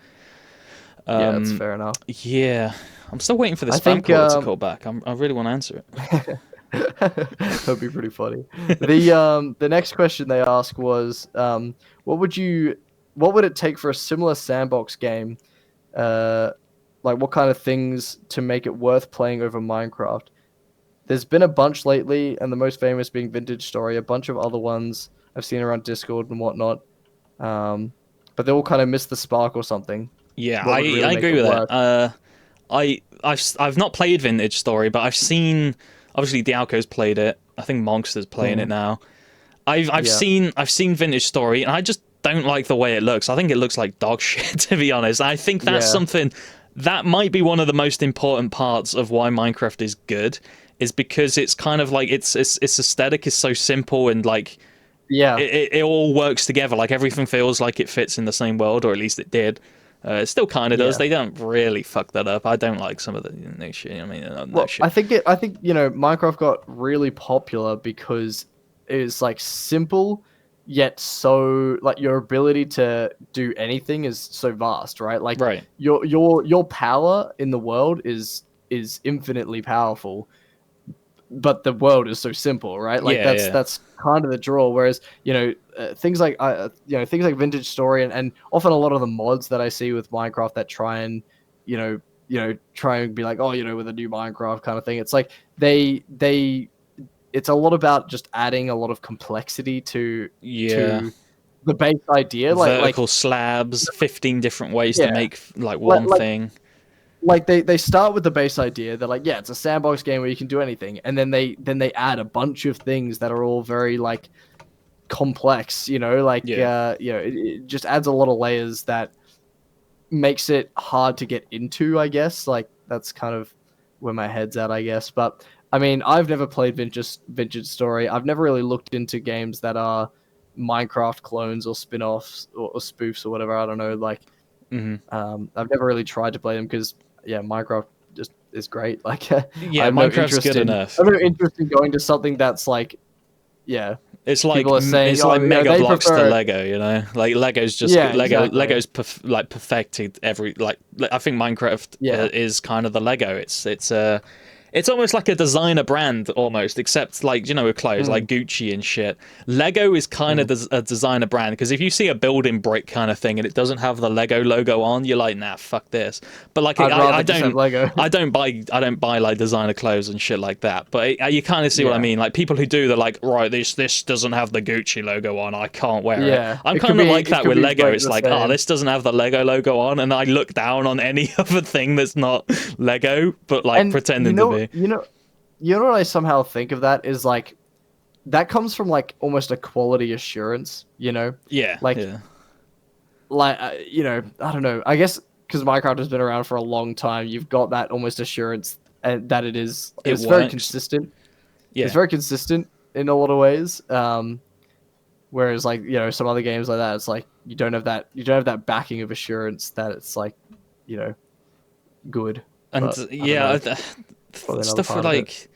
That's fair enough. Yeah, I'm still waiting for this spam caller to call back. I really want to answer it. That'd be pretty funny. The next question they asked was, what would it take for a similar sandbox game? Like what kind of things to make it worth playing over Minecraft? There's been a bunch lately, and the most famous being Vintage Story, a bunch of other ones I've seen around Discord and whatnot. But they all kind of miss the spark or something. Yeah, I agree with that. I've not played Vintage Story, but I've seen, obviously Dialco's played it. I think Monster's playing it now. I've seen Vintage Story, and I just don't like the way it looks. I think it looks like dog shit, to be honest. I think that's something that might be one of the most important parts of why Minecraft is good, is because it's kind of like its aesthetic is so simple, and like it all works together. Like everything feels like it fits in the same world, or at least it did. It still kind of does. They don't really fuck that up. I don't like some of the new shit. I mean, shit. I think Minecraft got really popular because it was like simple, yet so like your ability to do anything is so vast, right? Like your power in the world is infinitely powerful, but the world is so simple, right? Like that's kind of the draw. Whereas things like Vintage Story and often a lot of the mods that I see with Minecraft that try and try and be like, oh, with a new Minecraft kind of thing. It's like it's a lot about just adding a lot of complexity to the base idea, vertical slabs, 15 different ways to make like one thing. Like they start with the base idea. They're like, it's a sandbox game where you can do anything, and then they add a bunch of things that are all very like complex. It just adds a lot of layers that makes it hard to get into. I guess that's kind of where my head's at, I guess. But I mean, I've never played Vintage Story. I've never really looked into games that are Minecraft clones or spin-offs or spoofs or whatever. I don't know. I've never really tried to play them because Minecraft just is great. Like Minecraft's good enough. I have no interest in going to something that's like it's like Mega Blocks to Lego, like Lego's just Lego's perfected every I think Minecraft is kind of the Lego. It's almost like a designer brand, almost, except with clothes like Gucci and shit. Lego is kind of a designer brand, because if you see a building brick kind of thing and it doesn't have the Lego logo on, you're like, nah, fuck this. But like, I don't buy like designer clothes and shit like that. But you kind of see what I mean. Like people who do, they're like, right, this doesn't have the Gucci logo on, I can't wear it. I'm kind of like that with Lego. It's like, this doesn't have the Lego logo on, and I look down on any other thing that's not Lego, but like pretending to be. You know what I somehow think of that is like that comes from like almost a quality assurance, I don't know, I guess because Minecraft has been around for a long time, you've got that almost assurance and that it's very consistent. It's very consistent in a lot of ways, whereas like some other games like that, it's like you don't have that backing of assurance that it's like good. And But I don't yeah, know. Probably another stuff for part of it. like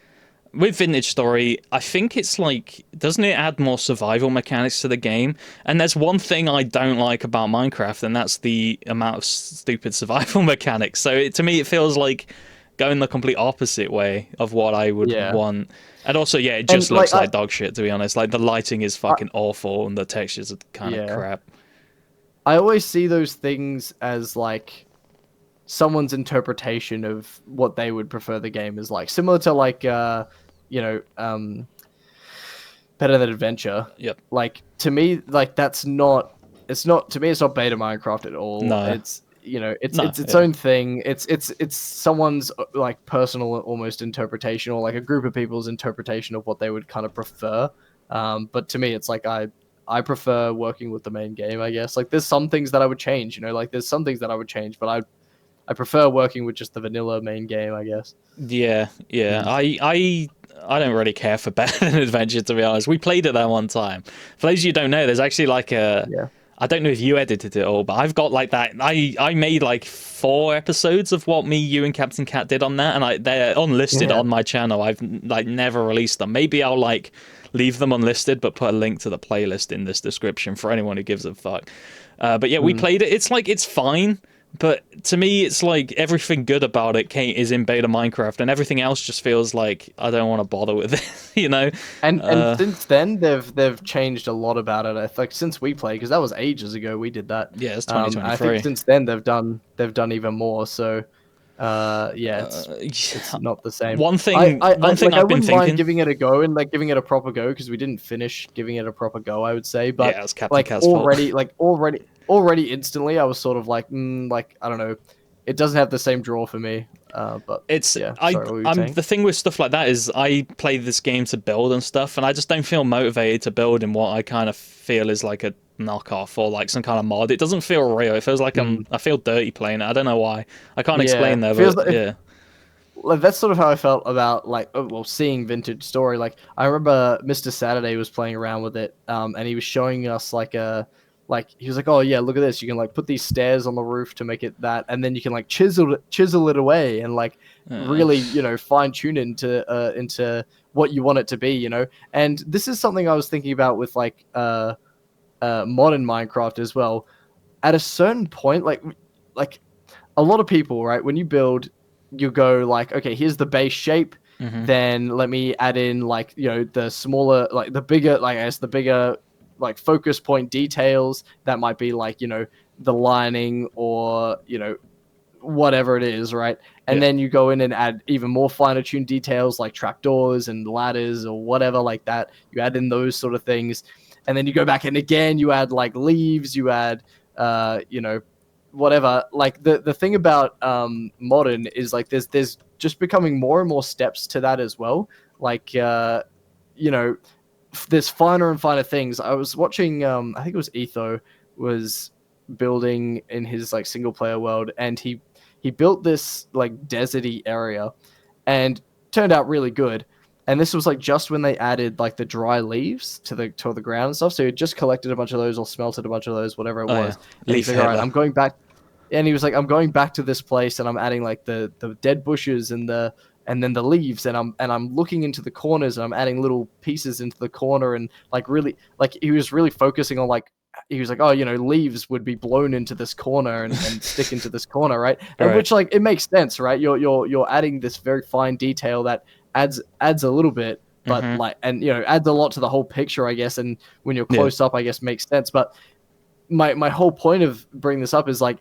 with Vintage Story, I think it's like, doesn't it add more survival mechanics to the game? And there's one thing I don't like about Minecraft, and that's the amount of stupid survival mechanics. So to me, it feels like going the complete opposite way of what I would Yeah, want. And also, yeah, it and just looks like dog shit, to be honest. Like, the lighting is I fucking awful, and the textures are kind of yeah, crap. I always see those things as like someone's interpretation of what they would prefer the game is like, similar to like you know, Better Than Adventure. Yep. Like to me, like that's not. It's not to me. It's not beta Minecraft at all. No. It's you know, No, it's its yeah. own thing. It's someone's like personal almost interpretation, or like a group of people's interpretation of what they would kind of prefer. But to me, it's like I prefer working with the main game. I guess like there's some things that I would change. You know, like there's some things that I would change, but I prefer working with just the vanilla main game. I guess. Yeah, yeah. Mm. I don't really care for Better Than Adventure, to be honest. We played it that one time. For those of you who don't know, there's actually like a, Yeah. I don't know if you edited it all, but I've got like that. I made like 4 episodes of what me, you, and Captain Cat did on that, and they're unlisted Yeah. on my channel. I've like never released them. Maybe I'll like leave them unlisted, but put a link to the playlist in this description for anyone who gives a fuck. But yeah, we Mm. played it. It's like it's fine. But to me, it's like everything good about it is in beta Minecraft, and everything else just feels like I don't want to bother with it, you know? And since then they've changed a lot about it. I think since we played, because that was ages ago we did that. Yeah, it's I think 2023. since then they've done even more. So yeah, it's Yeah. not the same. One thing Like I I've been wouldn't mind thinking. giving it a go and like giving it a proper go because we didn't finish giving it a proper go, I would say. But Yeah, it's Captain like Cat's fault. already instantly I was sort of like I don't know, it doesn't have the same draw for me. But It's yeah, I sorry, what were you I'm saying? the thing with stuff like that is I play this game to build and stuff, and I just don't feel motivated to build in what I kind of feel is like a knockoff or like some kind of mod. It doesn't feel real. It feels like I feel dirty playing it. I don't know why. I can't explain Yeah, that, feels but like yeah. like, that's sort of how I felt about like seeing Vintage Story. Like I remember Mr. Saturday was playing around with it, and he was showing us like he was like, oh yeah, look at this. You can like put these stairs on the roof to make it that, and then you can like chisel it away and like really fine tune it into what you want it to be. And this is something I was thinking about with like modern Minecraft as well. At a certain point, like a lot of people, right? When you build, you go like, okay, here's the base shape. Mm-hmm. Then let me add in like the smaller, like the bigger, like I guess the bigger like focus point details that might be like the lining or whatever it is, right? And Yeah. then you go in and add even more finer tuned details like trapdoors and ladders or whatever like that. You add in those sort of things, and then you go back and again you add like leaves, you add whatever. Like the thing about modern is like there's just becoming more and more steps to that as well. Like there's finer and finer things. I was watching I think it was Etho was building in his like single player world, and he built this like deserty area and turned out really good. And this was like just when they added like the dry leaves to the ground and stuff. So he just collected a bunch of those or smelted a bunch of those, whatever it Oh yeah. was. And he's Leaf like, all right, Hitler. I'm going back. And he was like, I'm going back to this place and I'm adding like the dead bushes and then the leaves, and I'm looking into the corners and I'm adding little pieces into the corner, and like really like he was really focusing on like he was like, oh, leaves would be blown into this corner and stick into this corner, right? And Right. which like it makes sense, right? You're adding this very fine detail that adds a little bit, but Mm-hmm. like and adds a lot to the whole picture, I guess. And when you're Yeah. close up, I guess makes sense. But my whole point of bringing this up is like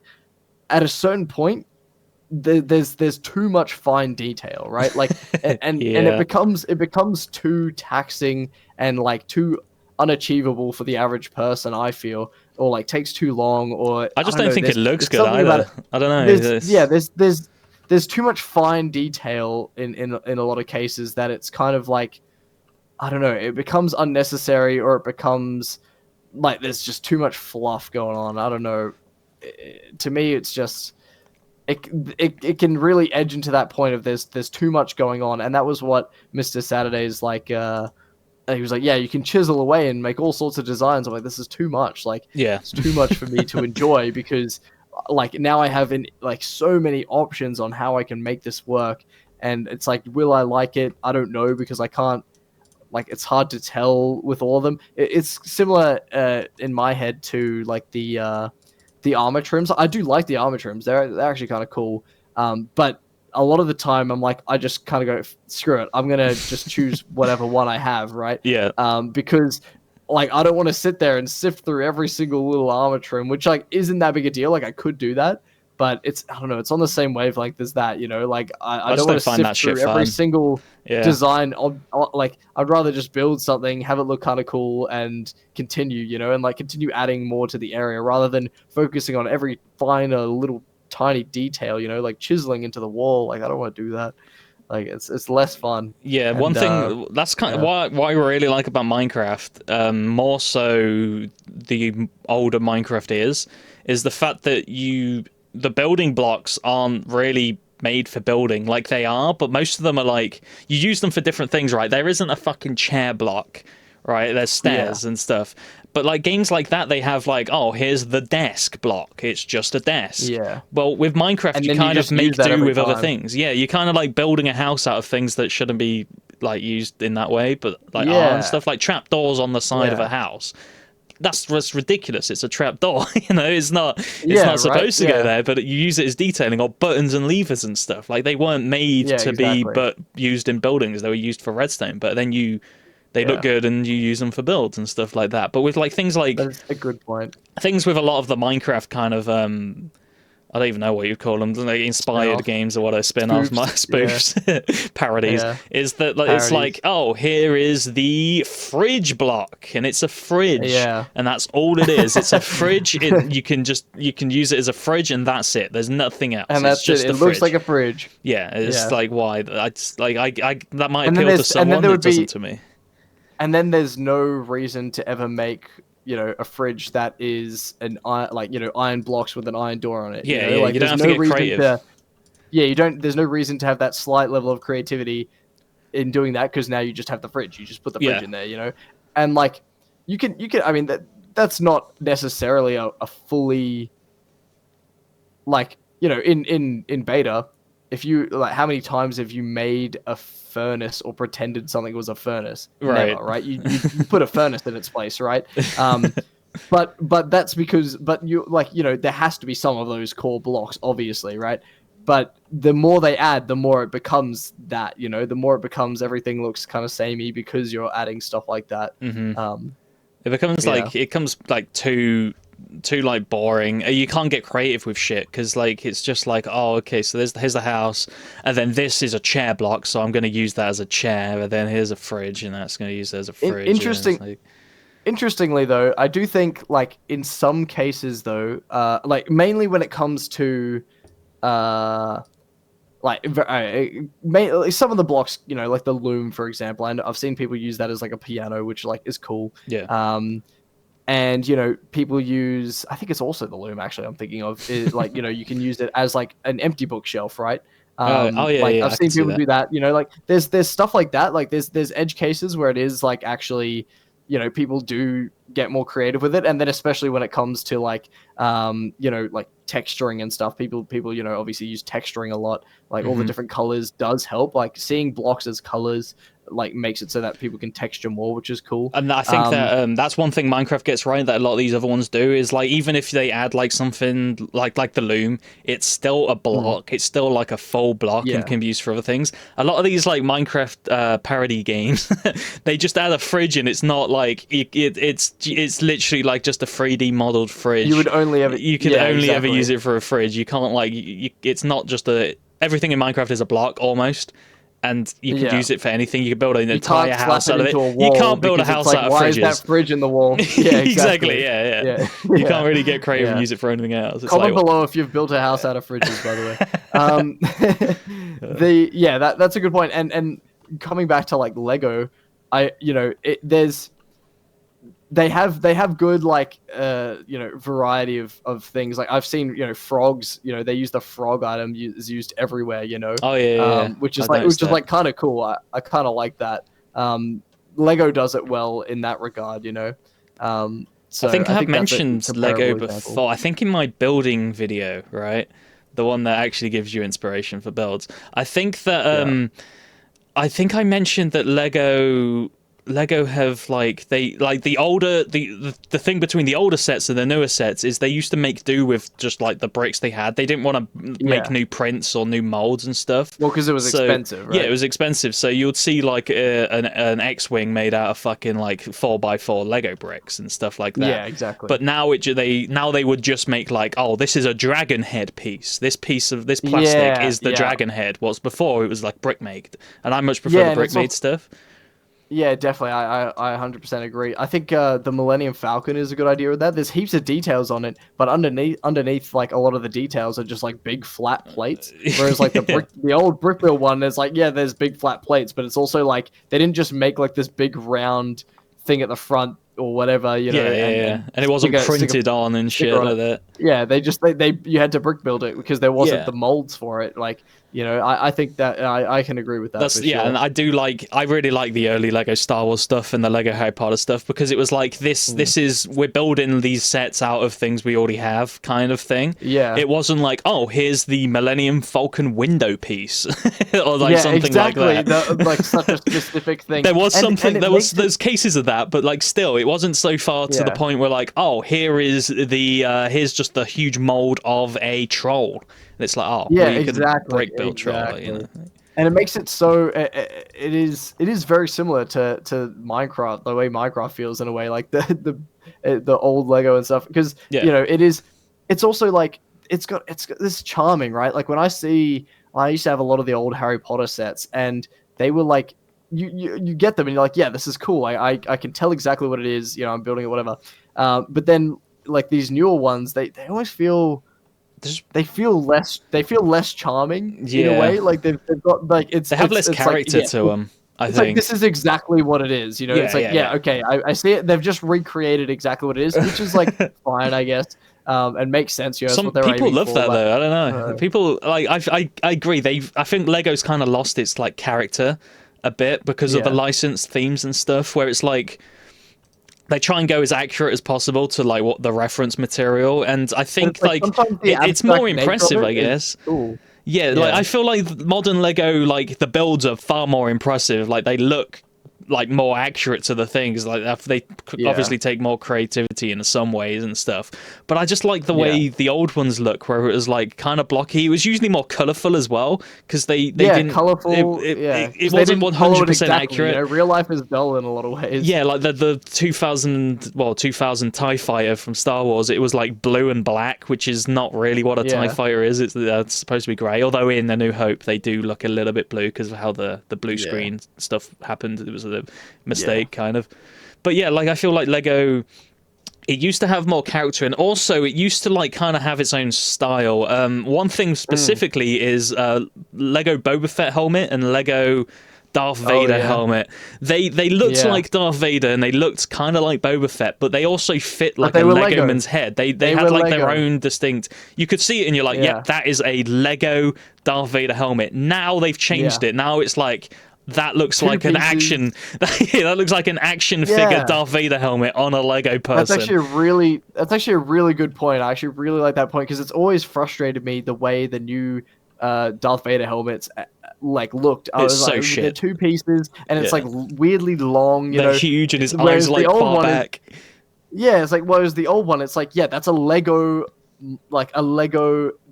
at a certain point there's too much fine detail, right? Like and Yeah. it becomes too taxing and like too unachievable for the average person, I feel, or like takes too long, or I I just don't don't know, think it looks there's good something about either. it. I don't know. There's too much fine detail in a lot of cases that it's kind of like, I don't know, it becomes unnecessary, or it becomes like there's just too much fluff going on. I don't know. To me, it's just it can really edge into that point of there's too much going on, and that was what Mr. Saturday's like. He was like, yeah, you can chisel away and make all sorts of designs. I'm like, this is too much. Like, Yeah. it's too much for me to enjoy because like now I have like so many options on how I can make this work, and it's like, will I like it? I don't know, because I can't, like, it's hard to tell with all of them. It's similar in my head to like the armor trims. I do like the armor trims. They're actually kind of cool. But a lot of the time I'm like, I just kind of go, screw it. I'm gonna just choose whatever one I have, right? Yeah. Because like I don't want to sit there and sift through every single little armor trim, which like isn't that big a deal. Like I could do that, but it's, I don't know, it's on the same wavelength as that, you know. Like I just don't want don't to find that sift shit through every fun. single Yeah. design. Like I'd rather just build something, have it look kind of cool, and continue, you know, and like continue adding more to the area rather than focusing on every finer little tiny detail, you know, like chiseling into the wall. Like I don't want to do that. Like it's less fun. Yeah, And one thing that's kind of yeah. what I really like about Minecraft, more so the older Minecraft is the fact that the building blocks aren't really made for building like they are, but most of them are like, you use them for different things, right? There isn't a fucking chair block, right? There's Yeah. stairs and stuff. But like games like that, they have like, oh, here's the desk block. It's just a desk. Yeah. Well, with Minecraft, And you then you kind of just use make that do every with other time. things. Yeah, you kind of like building a house out of things that shouldn't be like used in that way, but like are and Yeah. stuff, like trapdoors on the side of a Yeah. house. That's just ridiculous. It's a trapdoor, you know. It's Yeah, not right? supposed to go Yeah. there, but you use it as detailing, or buttons and levers and stuff. Like they weren't made Yeah, to be exactly. but used in buildings. They were used for redstone, but then they look Yeah. good and you use them for builds and stuff like that. But with like That's a good point. things with a lot of the Minecraft kind of I don't even know what you call them, like inspired Spin-off. games or what, spin-offs, Spoofs. Yeah. spoofs, parodies. Yeah. Is that like, it's Parodies. like, oh, here is the fridge block, and it's a fridge, Yeah. and that's all it is. It's a fridge. You can use it as a fridge, and that's it. There's nothing else. And It's that's it. just It a looks like fridge. a fridge. Yeah, it's Yeah. like why I just, like I that might And then appeal to and then someone. there It would be doesn't to me. and then there's no reason to ever make, you know, a fridge that is an iron, like, you know, iron blocks with an iron door on it. You Yeah, know, yeah. like You don't there's have to no get reason creative. to. Yeah, you don't. There's no reason to have that slight level of creativity in doing that, because now you just have the fridge. You just put the fridge Yeah. in there, you know, and like you can. I mean, that's not necessarily a fully, like, you know, in beta. If you like, how many times have you made a furnace or pretended something was a furnace? Right. Never, right? You put a furnace in its place, right? But that's because, but you, like, you know, there has to be some of those core blocks, obviously, right? But the more they add, the more it becomes that, you know, the more it becomes everything looks kind of samey because you're adding stuff like that. It becomes Yeah. like, it comes like too like boring. You can't get creative with shit because like it's just like, oh, okay, so here's the house, and then this is a chair block, so I'm going to use that as a chair, and then here's a fridge, and that's going to use it as a fridge. Interesting. Like, Interestingly, though, I do think, like, in some cases, though, like, mainly when it comes to, like, some of the blocks, you know, like the loom, for example, and I've seen people use that as, like, a piano, which, like, is cool. yeah. And, you know, people use, I think it's also the loom, actually, I'm thinking of, is, like, you know, you can use it as, like, an empty bookshelf, right? Oh yeah, Like, yeah. I've I can seen see people that. do that, you know, like, there's stuff like that, like, there's edge cases where it is, like, actually, you know, people do get more creative with it, and then especially when it comes to, like, you know, like texturing and stuff, people, you know, obviously use texturing a lot, like all the different colors does help, like seeing blocks as colors, like, makes it so that people can texture more, which is cool. And I think that that's one thing Minecraft gets right that a lot of these other ones do is like, even if they add like something like the loom, it's still a block. It's still like a full block and Yeah. can be used for other things. A lot of these like Minecraft parody games, they just add a fridge and it's not like it's literally like just a 3D modeled fridge. You would only ever You could yeah, only ever exactly. use it for a fridge. You can't like it's not just everything in Minecraft is a block almost. And you can Yeah. use it for anything. You can build an You entire can't house slap out it of it. into a You wall can't build a because it's house like, out of why fridges. is that fridge in the wall? Yeah, exactly. Yeah. Yeah. You Yeah. can't really get creative and Yeah. use it for anything else. It's Comment like, below if you've built a house out of fridges, by the way. That's a good point. And coming back to like Lego, they have good, like, you know, variety of things. Like I've seen, you know, frogs, you know, they use the frog item is used everywhere, you know. oh yeah. Which is I've like noticed that. kind of cool. I kind of like that. Lego does it well in that regard, you know. So I think I have that's a mentioned comparable Lego example. before. I think in my building video, right, the one that actually gives you inspiration for builds. I think that I think I mentioned that Lego have like the thing between the older sets and the newer sets is they used to make do with just like the bricks they had. They didn't want to make new prints or new molds and stuff. Well, because it was expensive, right? Yeah, it was expensive. So you'd see like an X-wing made out of fucking like 4x4 Lego bricks and stuff like that. Yeah, exactly. But now they would just make like, oh, this is a dragon head piece. This piece of this plastic is the dragon head. What's before it was like brick made, and I much prefer the brick made stuff. Yeah, definitely. I 100% agree. I think the Millennium Falcon is a good idea with that. There's heaps of details on it, but underneath, like a lot of the details are just like big flat plates. Whereas like the old brick build one, there's like there's big flat plates, but it's also like they didn't just make like this big round thing at the front or whatever, you know. And it wasn't printed on and shit like that. Yeah, they you had to brick build it because there wasn't the molds for it. Like, you know, I think that I can agree with that. That's, for sure. And I really like the early Lego Star Wars stuff and the Lego Harry Potter stuff because it was like this is we're building these sets out of things we already have kind of thing. Yeah. It wasn't like, oh, here's the Millennium Falcon window piece or like something exactly. like that. Like such a specific thing. There was there's cases of that, but like still it wasn't so far to the point where like, oh, here's just the huge mold of a troll. And it's like, oh, we could brick build troll, you know. And it makes it so it is very similar to Minecraft, the way Minecraft feels in a way, like the old Lego and stuff, because you know it's also like it's got this charming, right? Like when I used to have a lot of the old Harry Potter sets, and they were like you get them and you're like, yeah, this is cool. I can tell exactly what it is. You know, I'm building it, whatever. But then like these newer ones, they always feel. They feel less charming in a way. Like they've got like they have less character to them. I think like this is exactly what it is. You know, it's like okay, I see it. They've just recreated exactly what it is, which is like fine, I guess, and makes sense. You know, some people love that though. I don't know. People like I agree. I think Lego's kind of lost its like character a bit because of the licensed themes and stuff, where it's like. They try and go as accurate as possible to like what the reference material, and I think like it's more impressive, I guess. Yeah, like I feel like modern Lego, like the builds are far more impressive. Like they look like more accurate to the things. Like they obviously take more creativity in some ways and stuff. But I just like the way the old ones look, where it was like kind of blocky. It was usually more colorful as well because they didn't colorful. It wasn't 100% accurate. You know, real life is dull in a lot of ways. Yeah, like the 2000 TIE fighter from Star Wars. It was like blue and black, which is not really what a TIE fighter is. It's supposed to be grey. Although in A New Hope they do look a little bit blue because of how the blue screen stuff happened. It was a mistake kind of, but like I feel like Lego, it used to have more character, and also it used to like kind of have its own style. One thing specifically is Lego Boba Fett helmet and Lego Darth Vader helmet. They looked like Darth Vader and they looked kind of like Boba Fett, but they also fit like a Lego man's head. They had like their own distinct. You could see it and you're like, yeah, that is a Lego Darth Vader helmet. Now they've changed it. Now it's like. That looks like an action. That looks like an action figure Darth Vader helmet on a Lego person. That's actually a really good point. I actually really like that point because it's always frustrated me the way the new Darth Vader helmets like looked. It's so shit. They're two pieces and it's like weirdly long. They're huge and his eyes like far back. It's like whereas the old one, it's like that's a Lego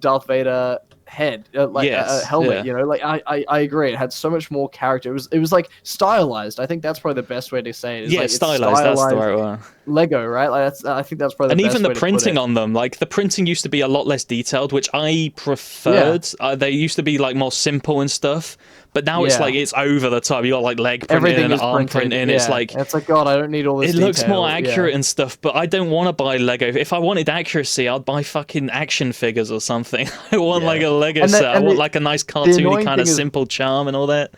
Darth Vader head, a helmet. You know, like I agree. It had so much more character. It was like stylized. I think that's probably the best way to say it. It's stylized. That's the right one. Lego, right? Like I think that's probably. And even the printing on them, like the printing used to be a lot less detailed, which I preferred. They used to be like more simple and stuff. But now it's like it's over the top. You got like leg printing and arm printing. It's like God, I don't need all this. It looks more accurate and stuff, but I don't want to buy Lego. If I wanted accuracy, I'd buy fucking action figures or something. I want like a Lego set. I want like a nice cartoony kind of simple charm and all that.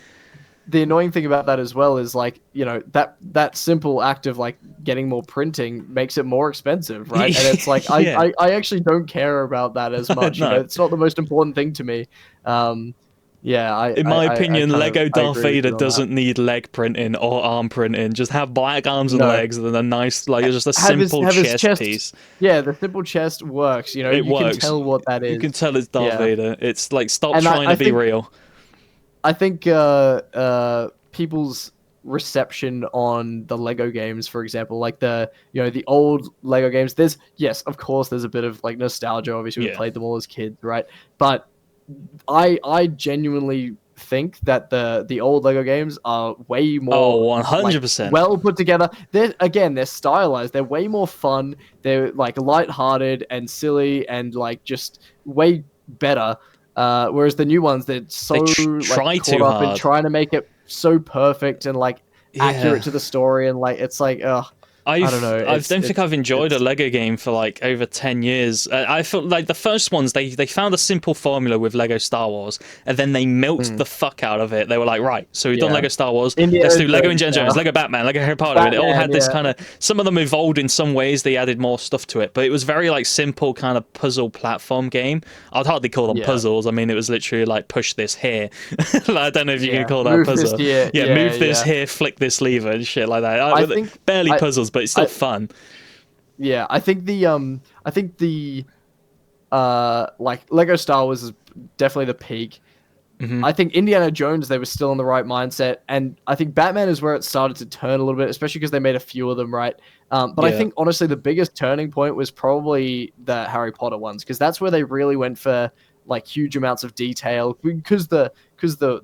The annoying thing about that as well is like, you know, that simple act of like getting more printing makes it more expensive, right? And it's like I actually don't care about that as much. No. You know, it's not the most important thing to me. Yeah, In my I opinion, kind of Lego I Darth agree with Vader you on that. doesn't need leg printing or arm printing. Just have black arms and No, legs, and then a nice, like, just a simple have his chest chest. piece. Yeah, the simple chest works. You know, It you can works. tell what that You can is. tell it's Darth Yeah, Vader. It's like, stop and trying to be real. I think people's reception on the Lego games, for example, like the old Lego games. There's yes, of course, there's a bit of like nostalgia. Obviously, we Yeah. played them all as kids, right? But I genuinely think that the old Lego games are way Oh, more like 100%. well put together. They're stylized. They're way more fun. They're like lighthearted and silly and like just way better. Whereas the new ones, they're They so like try caught too up in hard. trying to make it so perfect and like accurate Yeah. to the story and like it's like I don't know. I don't think I've enjoyed a It's Lego game for like over 10 years. I felt like the first ones, they found a simple formula with Lego Star Wars, and then they milked the fuck out of it. They were like, right, so we've done yeah. Lego Star Wars, let's Indiana do Lego Jones, Indiana Jones, yeah. Lego Batman, Lego Harry Potter, and it all Batman, had this yeah. kind of, some of them evolved in some ways, they added more stuff to it, but it was very like simple kind of puzzle platform game. I'd hardly call them Yeah. puzzles. I mean, it was literally like, push this here. Like, I don't know if you can Yeah. call that a Move this puzzle. here. Yeah, Yeah, move this yeah. here, flick this lever and shit like that. I think Barely I, puzzles, but it's still I fun. yeah, I think the like Lego Star Wars is definitely the peak. I think Indiana Jones, they were still in the right mindset, and I think Batman is where it started to turn a little bit, especially because they made a few of them, right? But I Yeah. think honestly the biggest turning point was probably the Harry Potter ones, because that's where they really went for like huge amounts of detail, because the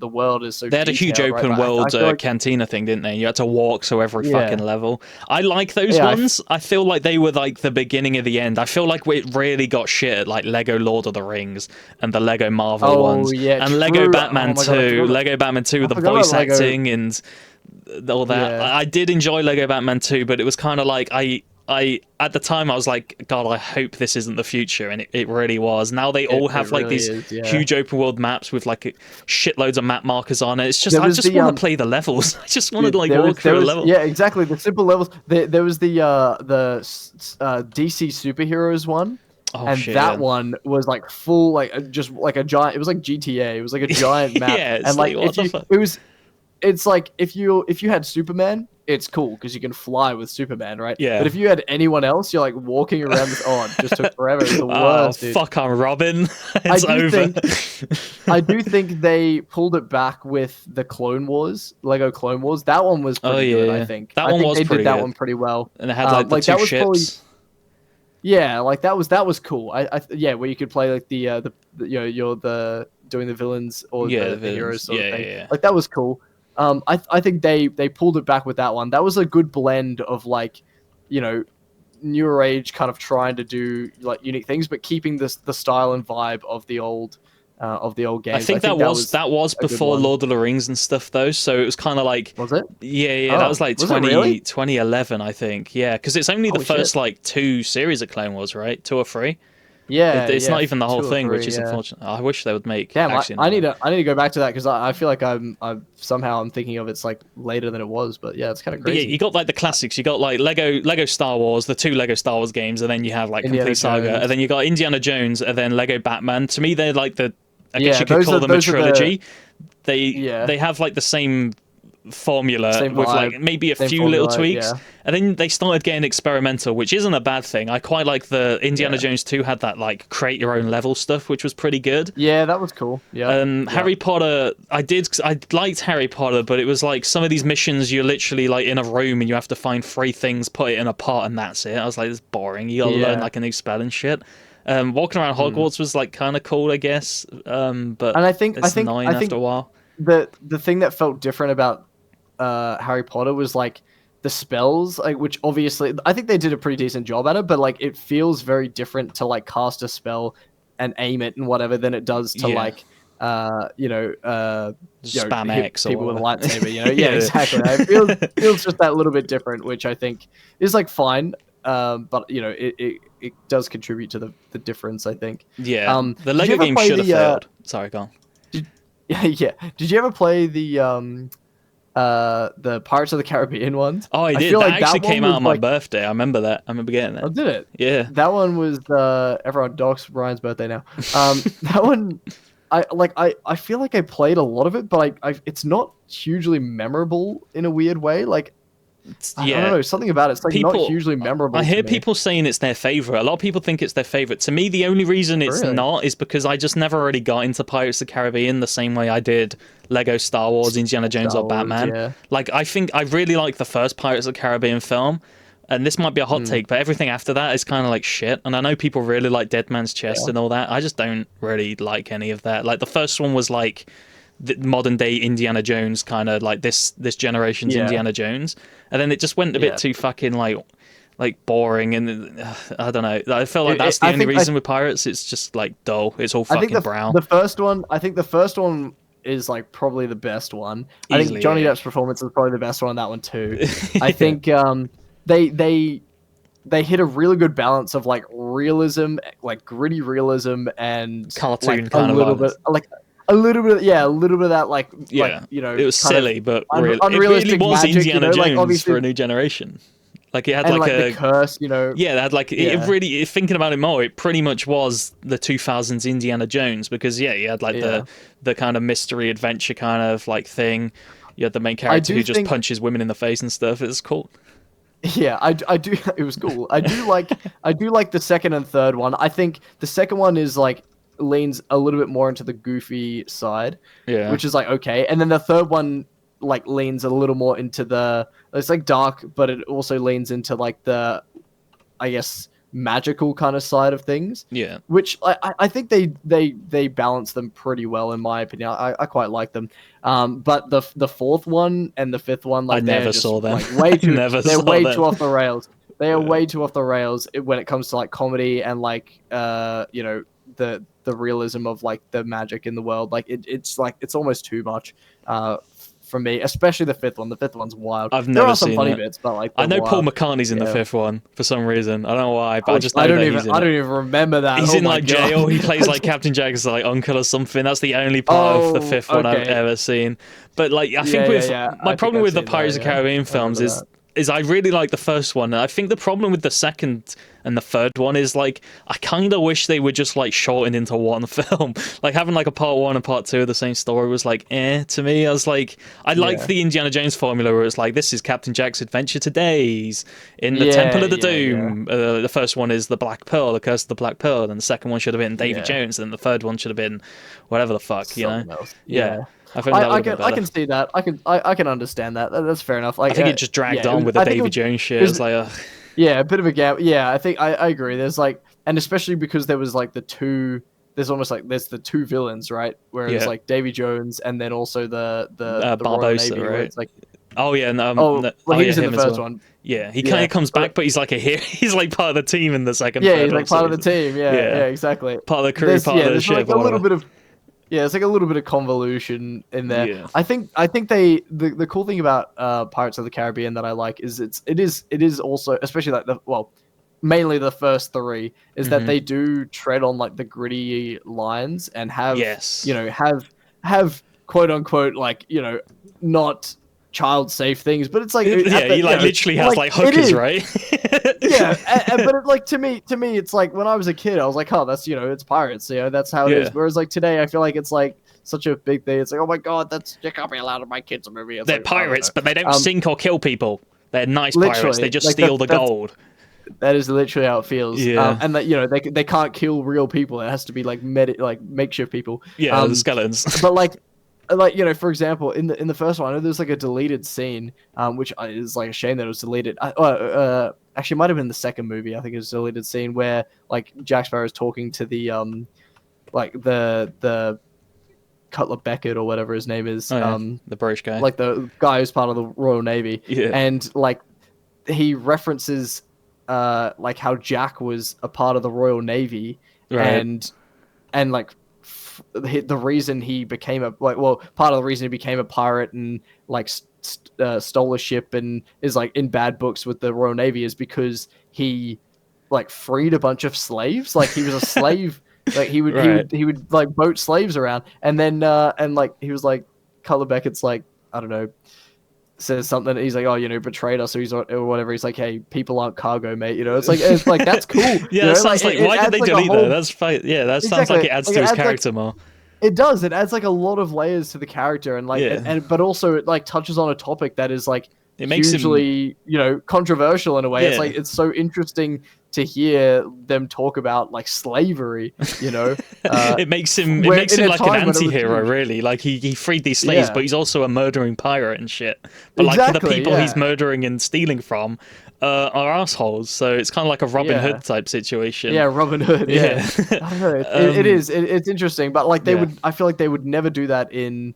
world is so They had a huge detailed, right? open But I world feel like cantina thing, didn't they? You had to walk through every fucking yeah, level. I like those yeah, ones. I feel like they were like the beginning of the end. I feel like it really got shit at like Lego Lord of the Rings and the Lego Marvel oh ones. yeah, And Lego true. Batman Oh my god, 2. Lego Batman 2 I with the forgot about voice Lego. acting and all that. Yeah, I did enjoy Lego Batman 2, but it was kind of like I at the time I was like, God, I hope this isn't the future, and it really was. Now they all have it like really these is. Yeah, huge open world maps with like shitloads of map markers on it. It's just there I was just the want to play the levels. I just want to like there walk was there through a was level. yeah, exactly, the simple levels. There was the DC superheroes one. Oh And shit! that Yeah, one was like full, like just like a giant. It was like GTA. It was like a giant map, yeah. It's and like like what if the you, fuck? it's like if you had Superman, it's cool because you can fly with Superman, right? Yeah. But if you had anyone else, you're like walking around this. Oh, it just took forever. It was the Oh worst, dude. fuck! I'm Robin. I It's do over. think, I do think they pulled it back with the Clone Wars, Lego Clone Wars. That one was Oh pretty yeah, good. yeah. That I one think was they pretty did that good, one pretty well. and it had like the Like two that was probably. ships. Yeah, like that was cool. Yeah, where you could play like the you're the doing the villains or Yeah, the the heroes villains. sort of Yeah, thing. yeah, yeah. Like that was cool. I think they pulled it back with that one. That was a good blend of like, you know, newer age kind of trying to do like unique things, but keeping the style and vibe of the old I games. think that was A good before one. Lord of the Rings and stuff though, so it was kind of like, Was it? yeah, that was Oh, like was it really? 2011, I think. Yeah, because it's only the Holy shit. first like two series of Clone Wars, right? Two or three. Yeah, It's yeah, not even the whole two or thing, which three, is yeah. unfortunate. I wish they would make Damn, actually I another. need to go back to that because I feel like I'm somehow I'm thinking of it's like later than it was, but yeah, it's kind of But yeah, crazy. you got like the classics. You got like Lego Star Wars, the two Lego Star Wars games, and then you have like Indiana Complete Saga, Jones. and then you got Indiana Jones, and then Lego Batman. To me, they're like I guess Yeah, you could call them a those are trilogy. yeah, They have like the same formula same with vibe, like maybe a same few little formula, tweaks, yeah, and then they started getting experimental, which isn't a bad thing. I quite like the Indiana yeah, Jones 2 had that like create your own level stuff, which was pretty good. yeah. That was cool. Yeah, yeah, Harry Potter, I liked Harry Potter, but it was like some of these missions you're literally like in a room and you have to find three things, put it in a pot, and that's it. I was like, this is boring. You gotta learn yeah. like a new spell and shit. Walking around Hogwarts was like kind of cool, I guess. But And it's annoying after a while. the thing that felt different about Harry Potter was like the spells, like which obviously I think they did a pretty decent job at it, but like it feels very different to like cast a spell and aim it and whatever than it does to Yeah. like Spam hit X or people with a whatever. lightsaber, you know. Yeah, exactly. It feels just that little bit different, which I think is like fine. But you know, it does contribute to the difference, I think. Yeah, the Did you Lego ever game play should have failed. Sorry, go on. yeah. Did you ever play the Pirates of the Caribbean ones? Oh, I did. feel That like actually one came was out on my like, birthday. I remember that. I remember getting oh, that. did it? Yeah. That one was everyone docks Ryan's birthday now. That one I feel like I played a lot of it, but it's not hugely memorable in a weird way. Like, I don't know, something about it's like not hugely memorable. I hear to me. people saying it's their favorite. A lot of people think it's their favorite. To me, the only reason it's Really? not is because I just never really got into Pirates of the Caribbean the same way I did Lego Star Wars, Indiana Jones, or Batman. Yeah. Like, I think I really like the first Pirates of the Caribbean film, and this might be a hot take, but everything after that is kind of like shit. And I know people really like Dead Man's Chest and all that. I just don't really like any of that. Like, the first one was like the modern day Indiana Jones, kind of like this generation's Indiana Jones, and then it just went a bit too fucking like boring, and I don't know. I feel like that's the only reason with Pirates. It's just like dull. It's all fucking brown. The first one, I think the first one is like probably the best one. I think Johnny Depp's performance is probably the best one on that one too. I think they hit a really good balance of like realism, like gritty realism, and cartoon like, kind of violence. A little bit of that, like you know, it was silly, but it really was magic, Indiana Jones for a new generation. Like, it had like a the curse, you know. Yeah, it had like it really. Thinking about it more, it pretty much was the 2000s Indiana Jones, because you had like the kind of mystery adventure kind of like thing. You had the main character who just punches women in the face and stuff. It's cool. Yeah, I do. It was cool. I do like the second and third one. I think the second one is like leans a little bit more into the goofy side, which is like okay, and then the third one like leans a little more into it's like dark, but it also leans into like the, I guess, magical kind of side of things. Yeah, which I think they balance them pretty well, in my opinion. I quite like them. But the fourth one and the fifth one, like, I never saw them. Like, way too, they're way too off the rails. They are way too off the rails when it comes to like comedy and like you know, the realism of like the magic in the world. Like it's almost too much for me, especially the fifth one. The fifth one's wild. I've never seen funny it. bits, but like I know Paul McCartney's in the fifth one for some reason. I don't know why, but I just know he's in it. I don't even remember that. He's in like jail. He plays like Captain Jack's like uncle or something. That's the only part of the fifth one I've ever seen. But like, I think my problem with the Pirates of the Caribbean films is I really like the first one. And I think the problem with the second and the third one is like, I kind of wish they were just like shortened into one film. Like, having like a part one and part two of the same story was like to me. I was like, I liked the Indiana Jones formula where it's like, this is Captain Jack's adventure today. He's in the Temple of the Doom. The first one is the Black Pearl, the Curse of the Black Pearl, and the second one should have been Davy Jones, and the third one should have been whatever the fuck, you know? Else. I think that I can see that. I can understand that. That's fair enough. Like, I think it just dragged on with the Davy Jones shit. It was like, yeah, a bit of a gap. Yeah, I think I agree. There's like, and especially because there was like there's almost like there's the two villains, right? Where it's like Davy Jones and then also the Barbossa, Navy, right? It's like, he was in the first one. Yeah, he kind of comes back, but he's like a hero. He's like part of the team in the second. Yeah, he's like part of the team. Yeah, exactly. Part of the crew, part of the ship. Like a little bit of. Yeah, it's like a little bit of convolution in there. Yeah. I think the cool thing about Pirates of the Caribbean that I like is it is also, especially like mainly the first three, is that they do tread on like the gritty lines and have have quote unquote, like, you know, not child safe things, but it's like he literally has like hookers, right? But it, like to me it's like when I was a kid I was like, oh, that's, you know, it's pirates, you know, that's how it is. Whereas like today I feel like it's like such a big thing. It's like, oh my god, you can't be allowed in my kids' movie. It's they're like, pirates, but they don't sink or kill people. They're nice pirates. They just steal the gold. That is literally how it feels. And that, you know, they can't kill real people. It has to be like makeshift people. The skeletons. But like, you know, for example, in the first one, I know there's like a deleted scene, which is like a shame that it was deleted. Actually, it might have been the second movie. I think it was a deleted scene where like Jack Sparrow is talking to the like the Cutler Beckett or whatever his name is, the British guy, like the guy who's part of the Royal Navy, and like he references like how Jack was a part of the Royal Navy, and like. The reason he became part of the reason he became a pirate and like stole a ship and is like in bad books with the Royal Navy is because he like freed a bunch of slaves. Like he was a slave. Like he would like boat slaves around, and then and like he was like Cutler Beckett's like, I don't know, says something. He's like, oh, you know, betrayed us, or whatever. He's like, hey, people aren't cargo, mate. You know, it's like that's cool. That sounds like why did they delete that? That's fine. Yeah, that sounds like it adds to his character more. It does. It adds like a lot of layers to the character, and like, Yeah. but also it like touches on a topic that is like It makes hugely, controversial in a way. Yeah. It's like it's so interesting to hear them talk about like slavery. It makes him like an anti-hero, really. Like he freed these slaves, but he's also a murdering pirate and shit. But like the people he's murdering and stealing from are assholes. So it's kind of like a Robin Hood type situation. Yeah, Robin Hood. Yeah, I don't know. It is. It's interesting, but like they would. I feel like they would never do that in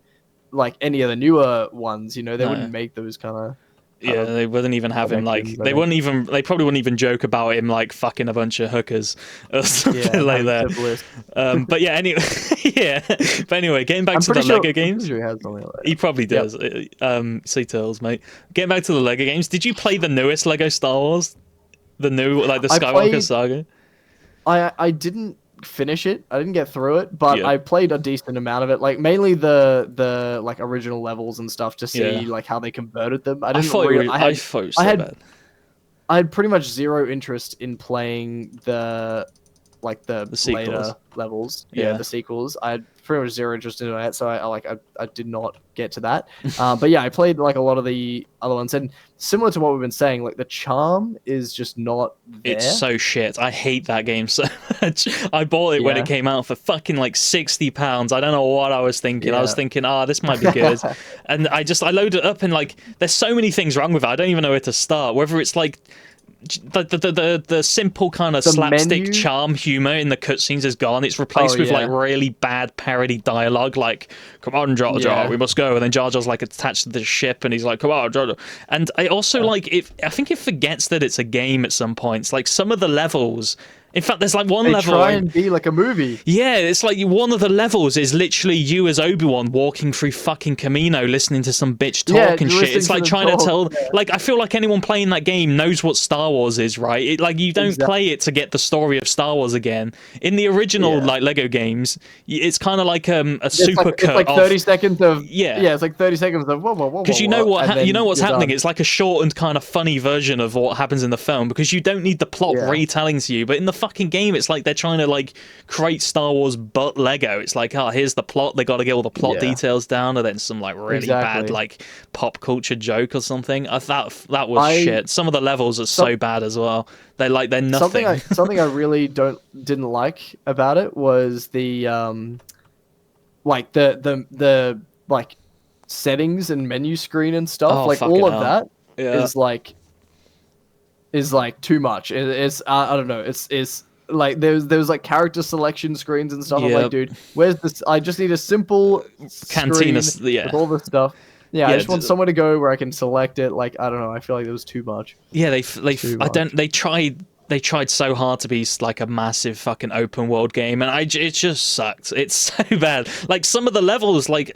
like any of the newer ones. They wouldn't make those kind of. Yeah, they wouldn't even have him like they probably wouldn't even joke about him like fucking a bunch of hookers or something like that. But yeah, anyway, But anyway, getting back to the Lego games, he probably does. Sea Turtles, mate. Getting back to the Lego games, did you play the newest Lego Star Wars? The new the Skywalker Saga? I didn't finish it. I didn't get through it, but I played a decent amount of it. Like mainly the like original levels and stuff to see like how they converted them. I thought it was so bad. I had pretty much zero interest in playing the later levels. Yeah, the sequels. I had pretty much zero interest in it, so I did not get to that. But yeah, I played like a lot of the other ones, and similar to what we've been saying, like the charm is just not there. It's so shit. I hate that game so much. I bought it when it came out for fucking like £60. I don't know what I was thinking. I was thinking, this might be good. And I loaded it up, and like there's so many things wrong with it. I don't even know where to start. Whether it's like the simple kind of slapstick charm humor in the cutscenes is gone. It's replaced with like really bad parody dialogue, like "Come on, Jar Jar, we must go," and then Jar Jar's like attached to the ship, and he's like, "Come on, Jar Jar." And I also like it. I think it forgets that it's a game at some points. Like some of the levels. In fact, there's like one level. They try and be like a movie. Yeah, it's like one of the levels is literally you as Obi-Wan walking through fucking Camino, listening to some bitch talk and shit. It's like trying to tell. Like, I feel like anyone playing that game knows what Star Wars is, right? Like, you don't play it to get the story of Star Wars again. In the original like Lego games, it's kind of like a super cut. It's like 30 seconds of it's like 30 seconds of whoa. Because you know what's happening. It's like a shortened kind of funny version of what happens in the film, because you don't need the plot retelling to you. But in the fucking game, it's like they're trying to like create Star Wars but Lego. It's like, here's the plot, they got to get all the plot details down, and then some like really bad like pop culture joke or something. I thought that was shit. Some of the levels are so bad as well. They're nothing. Something I really didn't like about it was the like the like settings and menu screen and stuff. Like all of that is like too much. It's I don't know. It's like there's like character selection screens and stuff. I'm like, dude, where's this? I just need a simple cantina with all this stuff. Yeah, I just want somewhere to go where I can select it. Like, I don't know. I feel like it was too much. Yeah, they tried so hard to be like a massive fucking open world game, and it just sucked. It's so bad. Like some of the levels, like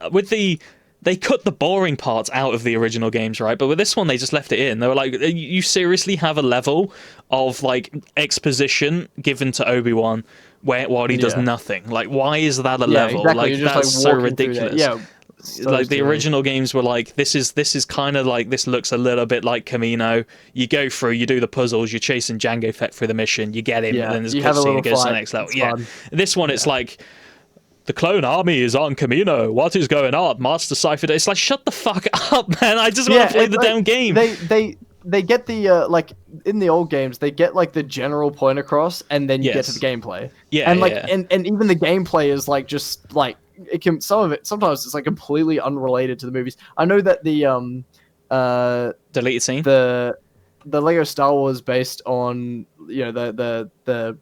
they cut the boring parts out of the original games, right? But with this one, they just left it in. They were like, you seriously have a level of like exposition given to Obi-Wan while he does nothing. Like, why is that a level? Exactly. Like, that's so ridiculous. Yeah. So like the original games were like, this is kind of like, this looks a little bit like Camino. You go through, you do the puzzles, you're chasing Jango Fett through the mission, you get him, and then there's a cutscene, it goes to the next level. Yeah. This one, it's like, the clone army is on Camino. What is going on? Master Cipher. It's like, shut the fuck up, man. I just want to play the damn game. They get the like in the old games, they get like the general point across, and then you get to the gameplay. Yeah, and like and even the gameplay is like just like it can sometimes it's like completely unrelated to the movies. I know that the deleted scene, the Lego Star Wars based on the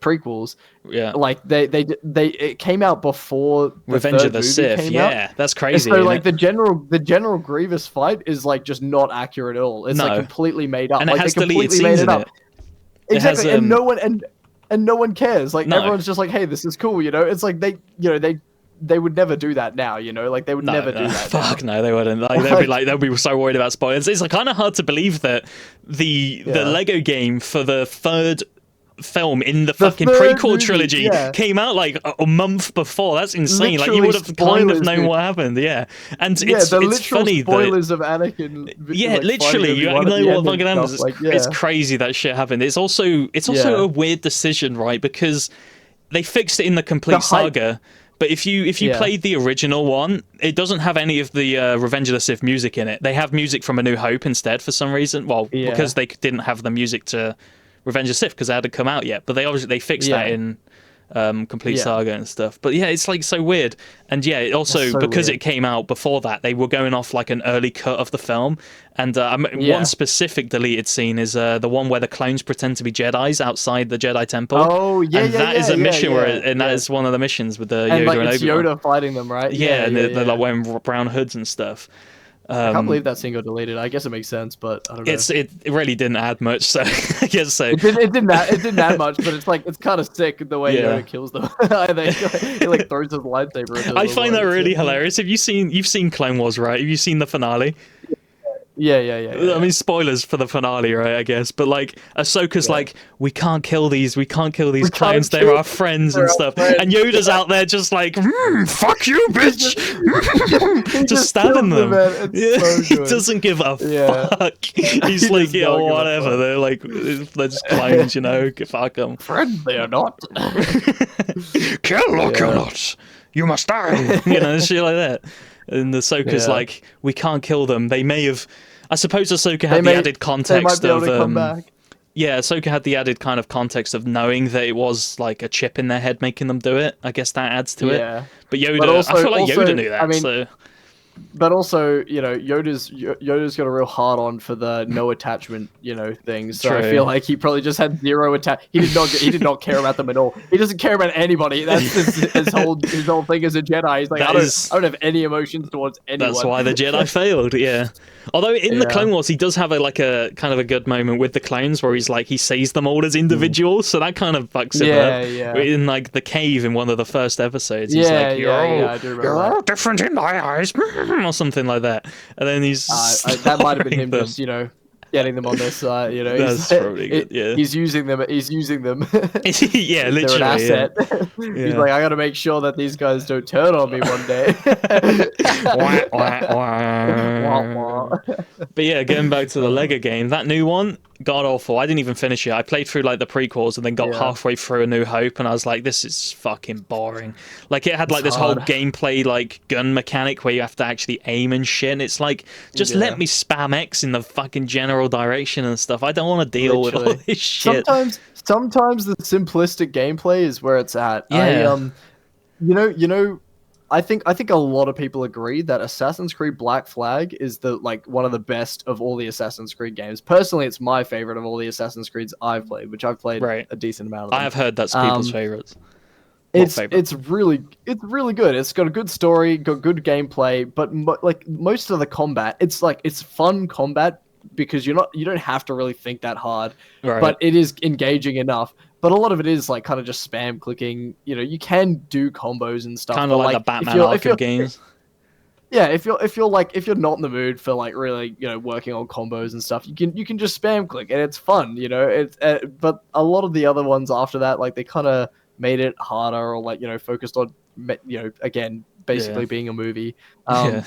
prequels, like they it came out before Revenge of the Sith. That's crazy. And so like the general Grievous fight is like just not accurate at all. It's like completely made up. And like it has they completely made it up. Exactly, has, and no one cares. Like everyone's just like, hey, this is cool. It's like they would never do that now, like they would never do that. Fuck no, they wouldn't. Like they'd be so worried about spoilers. It's like kind of hard to believe that the Lego game for the third film in the fucking prequel trilogy came out like a month before. That's insane. Literally, like you would have kind of known what happened. And it's funny spoilers of Anakin. Literally, you know what fucking happens. It's crazy that shit happened. It's also a weird decision, right? Because they fixed it in the complete saga. But if you played the original one, it doesn't have any of the Revenge of the Sith music in it. They have music from A New Hope instead for some reason. Well, because they didn't have the music to Revenge of the Sith because it hadn't come out yet. But they fixed that in Complete Saga and stuff. But yeah, it's like so weird. And yeah, it also so because weird. It came out before that, they were going off like an early cut of the film. And one specific deleted scene is the one where the clones pretend to be Jedis outside the Jedi Temple. Oh yeah, and that is a mission that is one of the missions with the Yoda and like, it's Obi-Wan. Yoda fighting them, right? And they're like wearing brown hoods and stuff. I can't believe that scene got deleted. I guess it makes sense, but I don't know. It really didn't add much, so I guess so. It didn't add much, but it's kind of sick the way Yoda kills them. He like throws his lightsaber. I find that really hilarious. You've seen Clone Wars, right? Have you seen the finale? Yeah. I mean, spoilers for the finale, right? I guess, but like Ahsoka's like, we can't kill these clones. They're our friends and stuff. And Yoda's out there just like, fuck you, bitch, just stabbing them. He doesn't give a fuck. He's like, whatever. They're just clones, fuck them. Friends, they are not. Kill or kill not. You must die. Shit like that. And Ahsoka's like, we can't kill them. They may have. I suppose Ahsoka had the added context they might be able to come back. Yeah, Ahsoka had the added kind of context of knowing that it was like a chip in their head making them do it. I guess that adds to it. But Yoda, I feel like Yoda knew that. I mean, but also, Yoda's got a real hard on for the no attachment, things. So I feel like he probably just had zero attach. He did not care about them at all. He doesn't care about anybody. That's his whole thing as a Jedi. He's like, I don't have any emotions towards anyone. That's why the Jedi failed. Yeah. Although in the Clone Wars, he does have a kind of a good moment with the clones where he's like, he sees them all as individuals, so that kind of fucks it up. Yeah. In like the cave in one of the first episodes, he's like, you're all different in my eyes, or something like that. And then he's that might have been him just getting them on their side. That's probably good. Yeah, he's using them. Yeah, literally. They're an asset. He's like, I got to make sure that these guys don't turn on me one day. But yeah, getting back to the Lego game, that new one, god awful. I didn't even finish it. I played through like the prequels and then got halfway through A New Hope, and I was like, this is fucking boring. Like it had like this whole gameplay like gun mechanic where you have to actually aim and shit. And it's like, just let me spam X in the fucking general direction and stuff. I don't want to deal with all this shit. Sometimes the simplistic gameplay is where it's at. Yeah. I think a lot of people agree that Assassin's Creed Black Flag is one of the best of all the Assassin's Creed games. Personally, it's my favorite of all the Assassin's Creeds I've played, which I've played a decent amount of them. I have heard that's people's favorites. It's really good. It's got a good story, got good gameplay, but like most of the combat, it's fun combat because you don't have to really think that hard, but it is engaging enough. But a lot of it is like kind of just spam clicking. You can do combos and stuff. Kind of like the Batman Arkham games. Yeah, if you're not in the mood for like really working on combos and stuff, you can just spam click and it's fun. But a lot of the other ones after that, like they kind of made it harder or like focused on again basically being a movie. I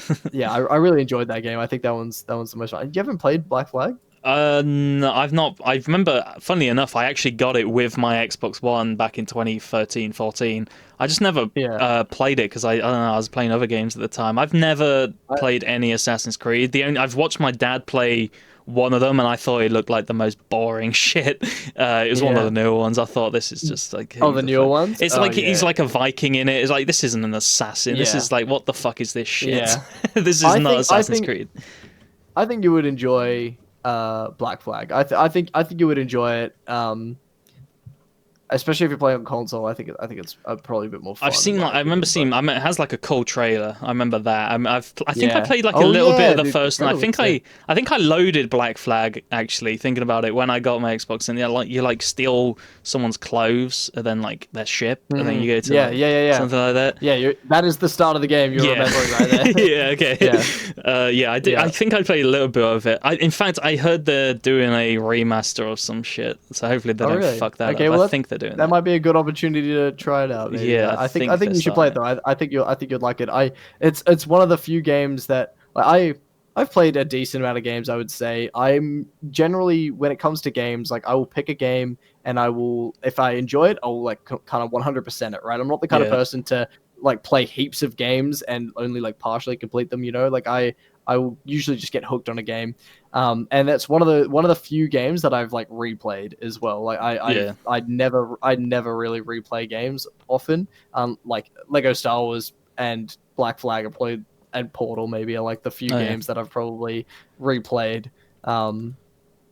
really enjoyed that game. I think that one's the most fun. You haven't played Black Flag? No, I've not. I remember, funnily enough, I actually got it with my Xbox One back in 2013, 14. I just never played it because I don't know, I was playing other games at the time. I've never played any Assassin's Creed. I've watched my dad play one of them, and I thought it looked like the most boring shit. It was one of the newer ones. I thought this is just like the newer ones. It's like he's like a Viking in it. It's like this isn't an assassin. This is like what the fuck is this shit? Yeah. This is not Assassin's Creed. I think you would enjoy Black Flag. I think you would enjoy it. Especially if you're playing on console, I think it's probably a bit more fun. I remember seeing. I mean, it has like a cool trailer. I remember that. I think I played like a little bit of the first, and I think I loaded Black Flag actually. Thinking about it, when I got my Xbox, and you steal someone's clothes and then like their ship, and then you go to something like that. Yeah, that is the start of the game. You're remembering right there. Yeah. Okay. I did. I think I played a little bit of it. In fact, I heard they're doing a remaster of some shit. So hopefully they don't fuck that up. Well, I think that might be a good opportunity to try it out. Maybe. Yeah, I think you should play it though. I think you'd like it. It's one of the few games that I've played a decent amount of games. I would say I'm generally, when it comes to games, like I will pick a game and I will, if I enjoy it, I'll like kind of 100% it. Right, I'm not the kind of person to like play heaps of games and only like partially complete them. Like I will usually just get hooked on a game, and that's one of the few games that I've like replayed as well. Like I'd never really replay games often. Like Lego Star Wars and Black Flag I played, and Portal maybe are like the few games that I've probably replayed.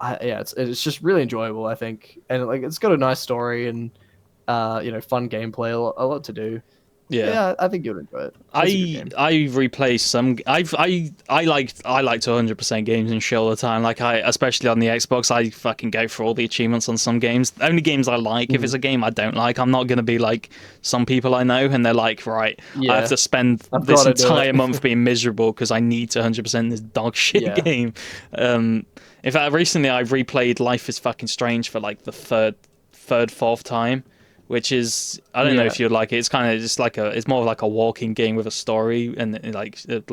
It's just really enjoyable, I think, and like it's got a nice story and fun gameplay, a lot to do. Yeah, I think you'll enjoy it. I replay some. I like to 100% games and shit all the time. Like especially on the Xbox, I fucking go for all the achievements on some games. Only games I like. If it's a game I don't like, I'm not gonna be like some people I know, and they're like, right, I have to spend this entire month being miserable because I need to 100% this dog shit game. In fact, recently I replayed Life is Fucking Strange for like the fourth time. Which is, I don't know if you'd like it. It's kind of just like it's more like a walking game with a story, and like it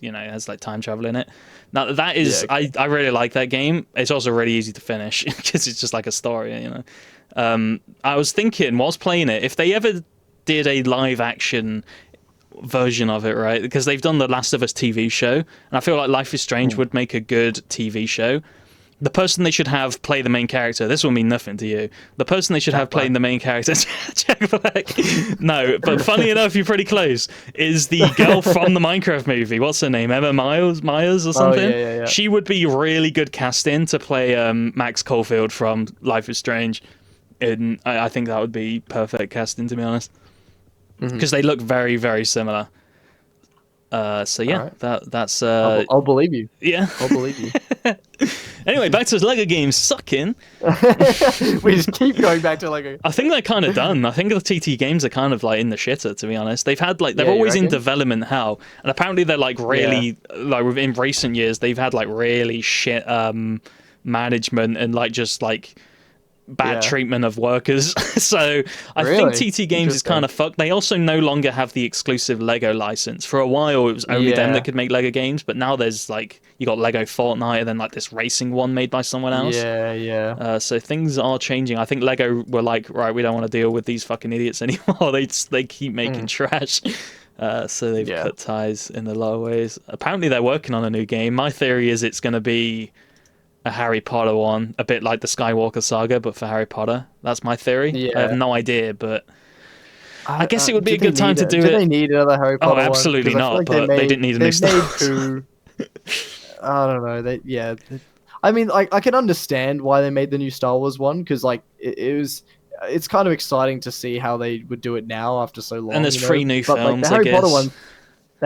has like time travel in it. Now that is, I really like that game. It's also really easy to finish because it's just like a story, I was thinking whilst playing it, if they ever did a live action version of it, right? Because they've done the Last of Us TV show, and I feel like Life is Strange would make a good TV show. The person they should have play the main character, this will mean nothing to you. The person they should have playing the main character, Jack Black. No, but funny enough, you're pretty close. Is the girl from the Minecraft movie? What's her name? Emma Myers or something? Yeah. She would be really good casting to play Max Caulfield from Life is Strange. And I think that would be perfect casting, to be honest, because they look very, very similar. So yeah, that's. I'll believe you. Yeah, I'll believe you. Anyway, back to Lego games sucking. We just keep going back to Lego. I think they're kind of done. I think the TT games are kind of like in the shitter, to be honest. They've had like they're always in development hell, and apparently they're like really like within recent years they've had like really shit management and like just like bad treatment of workers. So I think TT Games is kind of fucked. They also no longer have the exclusive Lego license. For a while it was only them that could make Lego games, but now there's like you got Lego Fortnite and then like this racing one made by someone else. So things are changing. I think Lego were like, right, we don't want to deal with these fucking idiots anymore. They keep making trash. So they've cut ties in a lot of ways. Apparently they're working on a new game. My theory is it's going to be a Harry Potter one, a bit like the Skywalker Saga, but for Harry Potter. That's my theory. I have no idea, but I guess it would be a good time to do it. Do they need another Harry Potter one? Oh, absolutely not, like but they didn't need a new Star Wars. I don't know. I mean, I can understand why they made the new Star Wars one, because like it's kind of exciting to see how they would do it now after so long. And there's 3 new films, like, the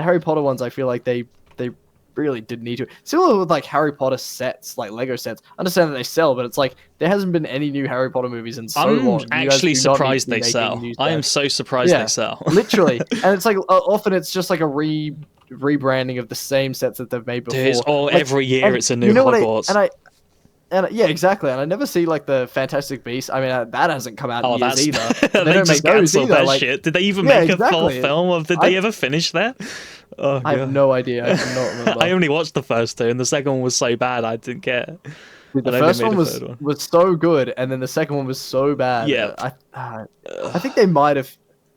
Harry Potter ones, I feel like they really didn't need to. Similar with like Harry Potter sets, like Lego sets. I understand that they sell, but it's like there hasn't been any new Harry Potter movies in so long. I'm actually surprised they sell. I am so surprised they sell. Literally. And it's like often it's just like a rebranding of the same sets that they've made before. Like, every year it's a new Hogwarts. Yeah, exactly. And I never see like the Fantastic Beasts. I mean, that hasn't come out in years either. They don't make those either. Like, shit. Did they even make a full film of? Did they ever finish that? Oh, I have no idea. I cannot remember. I only watched the first 2, and the second one was so bad I didn't care. The first one was so good, and then the second one was so bad. Yeah, I think they might have.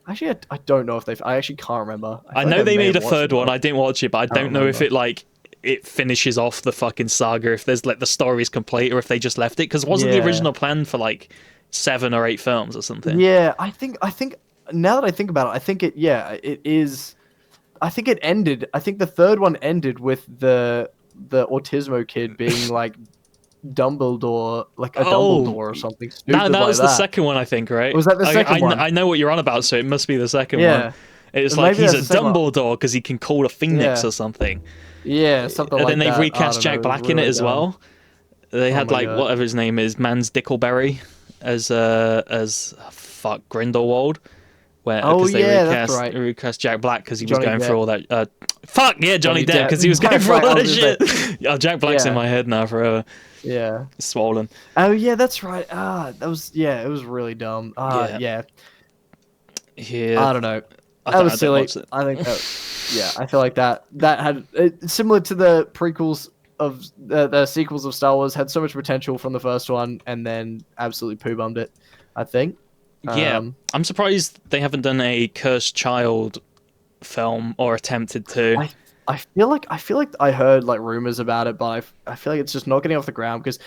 Actually, I don't know if they've. I actually can't remember. I know they made a third one. I didn't watch it, but I don't know if it finishes off the fucking saga, if there's like the story's complete, or if they just left it, because wasn't the original plan for like 7 or 8 films or something? Yeah, I think now that I think about it, I think it is. I think it ended. I think the third one ended with the Autismo kid being like Dumbledore, like a Dumbledore or something stupid. That was the second one, I think, right? Was that the second one? I know what you're on about, so it must be the second one. It's like he's a Dumbledore because he can call a phoenix or something. Yeah, something like that. And then they recast Jack Black in it as well. They had like whatever his name is, Mans Dickleberry, as Grindelwald. That's right. They recast Jack Black because he was going through all that. Johnny Depp because he was going through all that shit. Jack Black's in my head now forever. Yeah, it's swollen. Oh yeah, that's right. It was really dumb. Yeah. I don't know. That was silly. I think that. I feel like that had similar to the prequels of the sequels of Star Wars, had so much potential from the first one, and then absolutely poo bummed it. I think. I'm surprised they haven't done a Cursed Child film, or attempted to. I feel like I heard like rumors about it, but I feel like it's just not getting off the ground because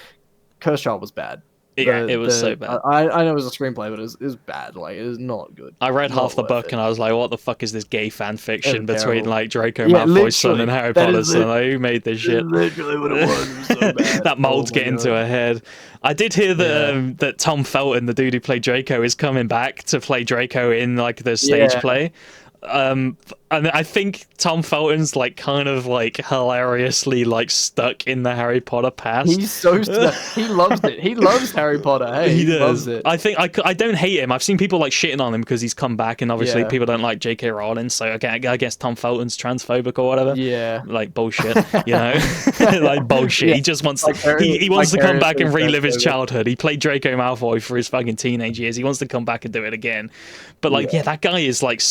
Cursed Child was bad. Yeah, it was so bad. I know it was a screenplay, but it was bad. Like, it was not good. I read Not half the worth book it. and I was like, what the fuck is this gay fan fiction between terrible. like Draco Yeah, Malfoy's son literally. and Harry That Potter's is son? Like, who made this shit? Literally what it was. It was so bad. That mold's Oh my getting God. to her head. I did hear that Yeah. that Tom Felton, the dude who played Draco, is coming back to play Draco in like the stage Yeah. play. And I think Tom Felton's like kind of like hilariously like stuck in the Harry Potter past. He's so he loves it. He loves Harry Potter. Hey, he loves it. I think I don't hate him. I've seen people like shitting on him because he's come back, and obviously Yeah. people don't like J.K. Rowling. So I guess Tom Felton's transphobic or whatever. Yeah. Like bullshit, you know, like bullshit. Yeah. He just wants Vicarious- he wants to come back and vicariously relive his transphobic. childhood. He played Draco Malfoy for his fucking teenage years. He wants to come back and do it again. But like, yeah, that guy is like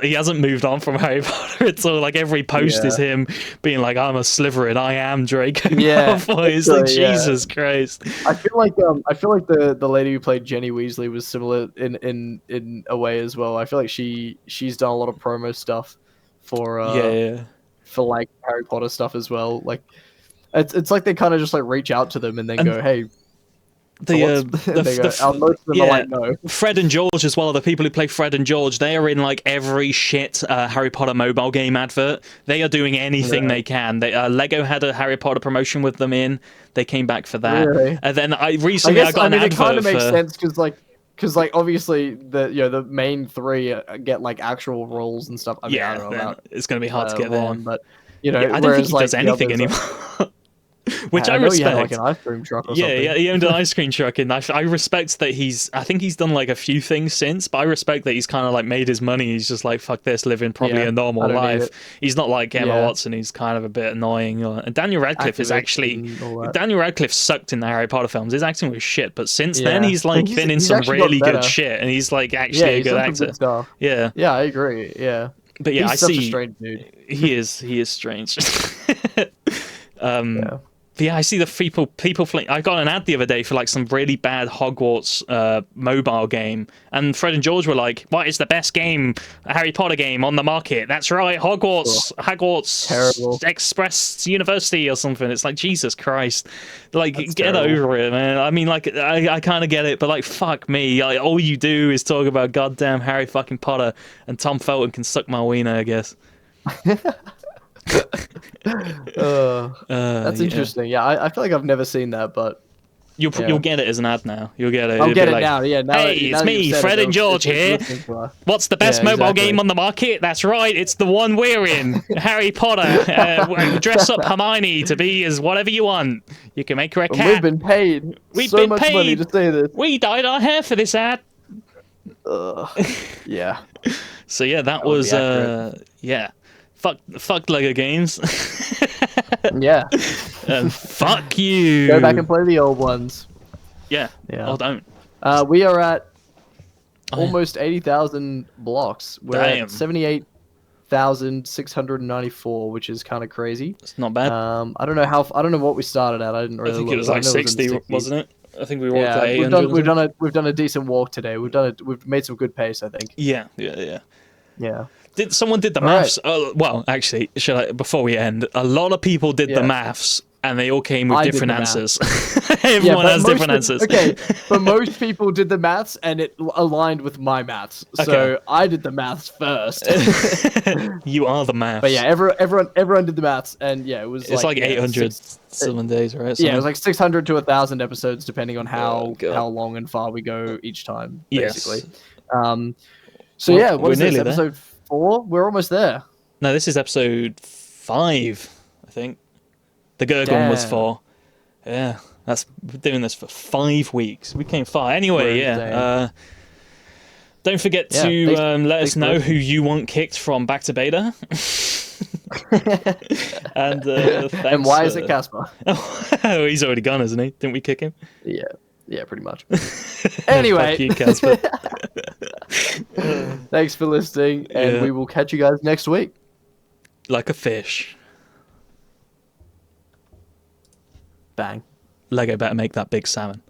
he hasn't moved on from Harry Potter at all. Like every post is him being like, "I'm a Slytherin. I am Draco Malfoy." It's like Jesus Christ. I feel like the lady who played Jenny Weasley was similar in a way as well. I feel like she's done a lot of promo stuff for for like Harry Potter stuff as well. Like it's like they kind of just like reach out to them and then go, "Hey." Most of them are like, no. Fred and George as well, the people who play Fred and George, they are in like every shit Harry Potter mobile game advert. They are doing anything they can. Lego had a Harry Potter promotion with them in. They came back for that. Really? And then I got an advert. It kind of makes sense because obviously the main three get like actual roles and stuff. I mean, I don't know about, it's going to be hard to get them, but I don't think he does anything anymore. Which I respect. He had like an ice cream truck or something. Yeah, he owned an ice cream truck, and I respect that I think he's done like a few things since, but I respect that he's kind of like made his money. He's just like, fuck this, living probably a normal life. He's not like Emma Watson, who's kind of a bit annoying. And Daniel Radcliffe Daniel Radcliffe sucked in the Harry Potter films. His acting was shit, but since then he's like been in some really good shit, and he's like actually a good actor. Yeah, I agree. Yeah, but yeah, he's such a strange dude. He is strange. Yeah, I see the people I got an ad the other day for like some really bad Hogwarts mobile game, and Fred and George were like, "What is the best game, a Harry Potter game on the market?" That's right, Hogwarts Terrible. Express University or something. It's like, Jesus Christ, like get over it, man. I mean, like I kind of get it, but like fuck me, like, all you do is talk about goddamn Harry fucking Potter, and Tom Felton can suck my wiener, I guess. That's interesting. Yeah, I feel like I've never seen that, but you'll get it as an ad now. You'll get it. I'll get it now. Yeah. Hey, it's me, Fred and George here. What's the best mobile game on the market? That's right, it's the one we're in. Harry Potter. Dress up Hermione to be as whatever you want. You can make her a cat. We've been paid so much money to say this. We dyed our hair for this ad. Yeah. So yeah, that was Fuck Lego games. Yeah. And fuck you. Go back and play the old ones. Yeah. Or don't. We are at almost 80,000 blocks. We're at 78,694, which is kind of crazy. It's not bad. I don't know what we started at. I didn't really. I think it was like 60, wasn't it? I think we walked at 800. We've done a decent walk today. We've made some good pace, I think. Yeah. Yeah. Someone did the maths? Right. Well, actually, before we end, a lot of people did the maths, and they all came with different answers. Everyone has different answers. Okay, but most people did the maths, and it aligned with my maths. So I did the maths first. You are the maths. But yeah, everyone did the maths, and yeah, it was. It's like 800 7 days, right? Yeah, it was like 600 to 1,000 episodes, depending on how long and far we go each time, basically. Yes. So yeah, what is this, episode 4? We're almost there. No, this is episode 5, I think. The Gurgle one was 4. Yeah, we're doing this for 5 weeks. We came far. Anyway, don't forget to let us know who you want kicked from Back to Beta. And why is it Casper? Oh, he's already gone, isn't he? Didn't we kick him? Yeah, pretty much. Anyway, fuck you, Casper. Thanks for listening, and we will catch you guys next week. Like a fish. Bang. Lego better make that big salmon.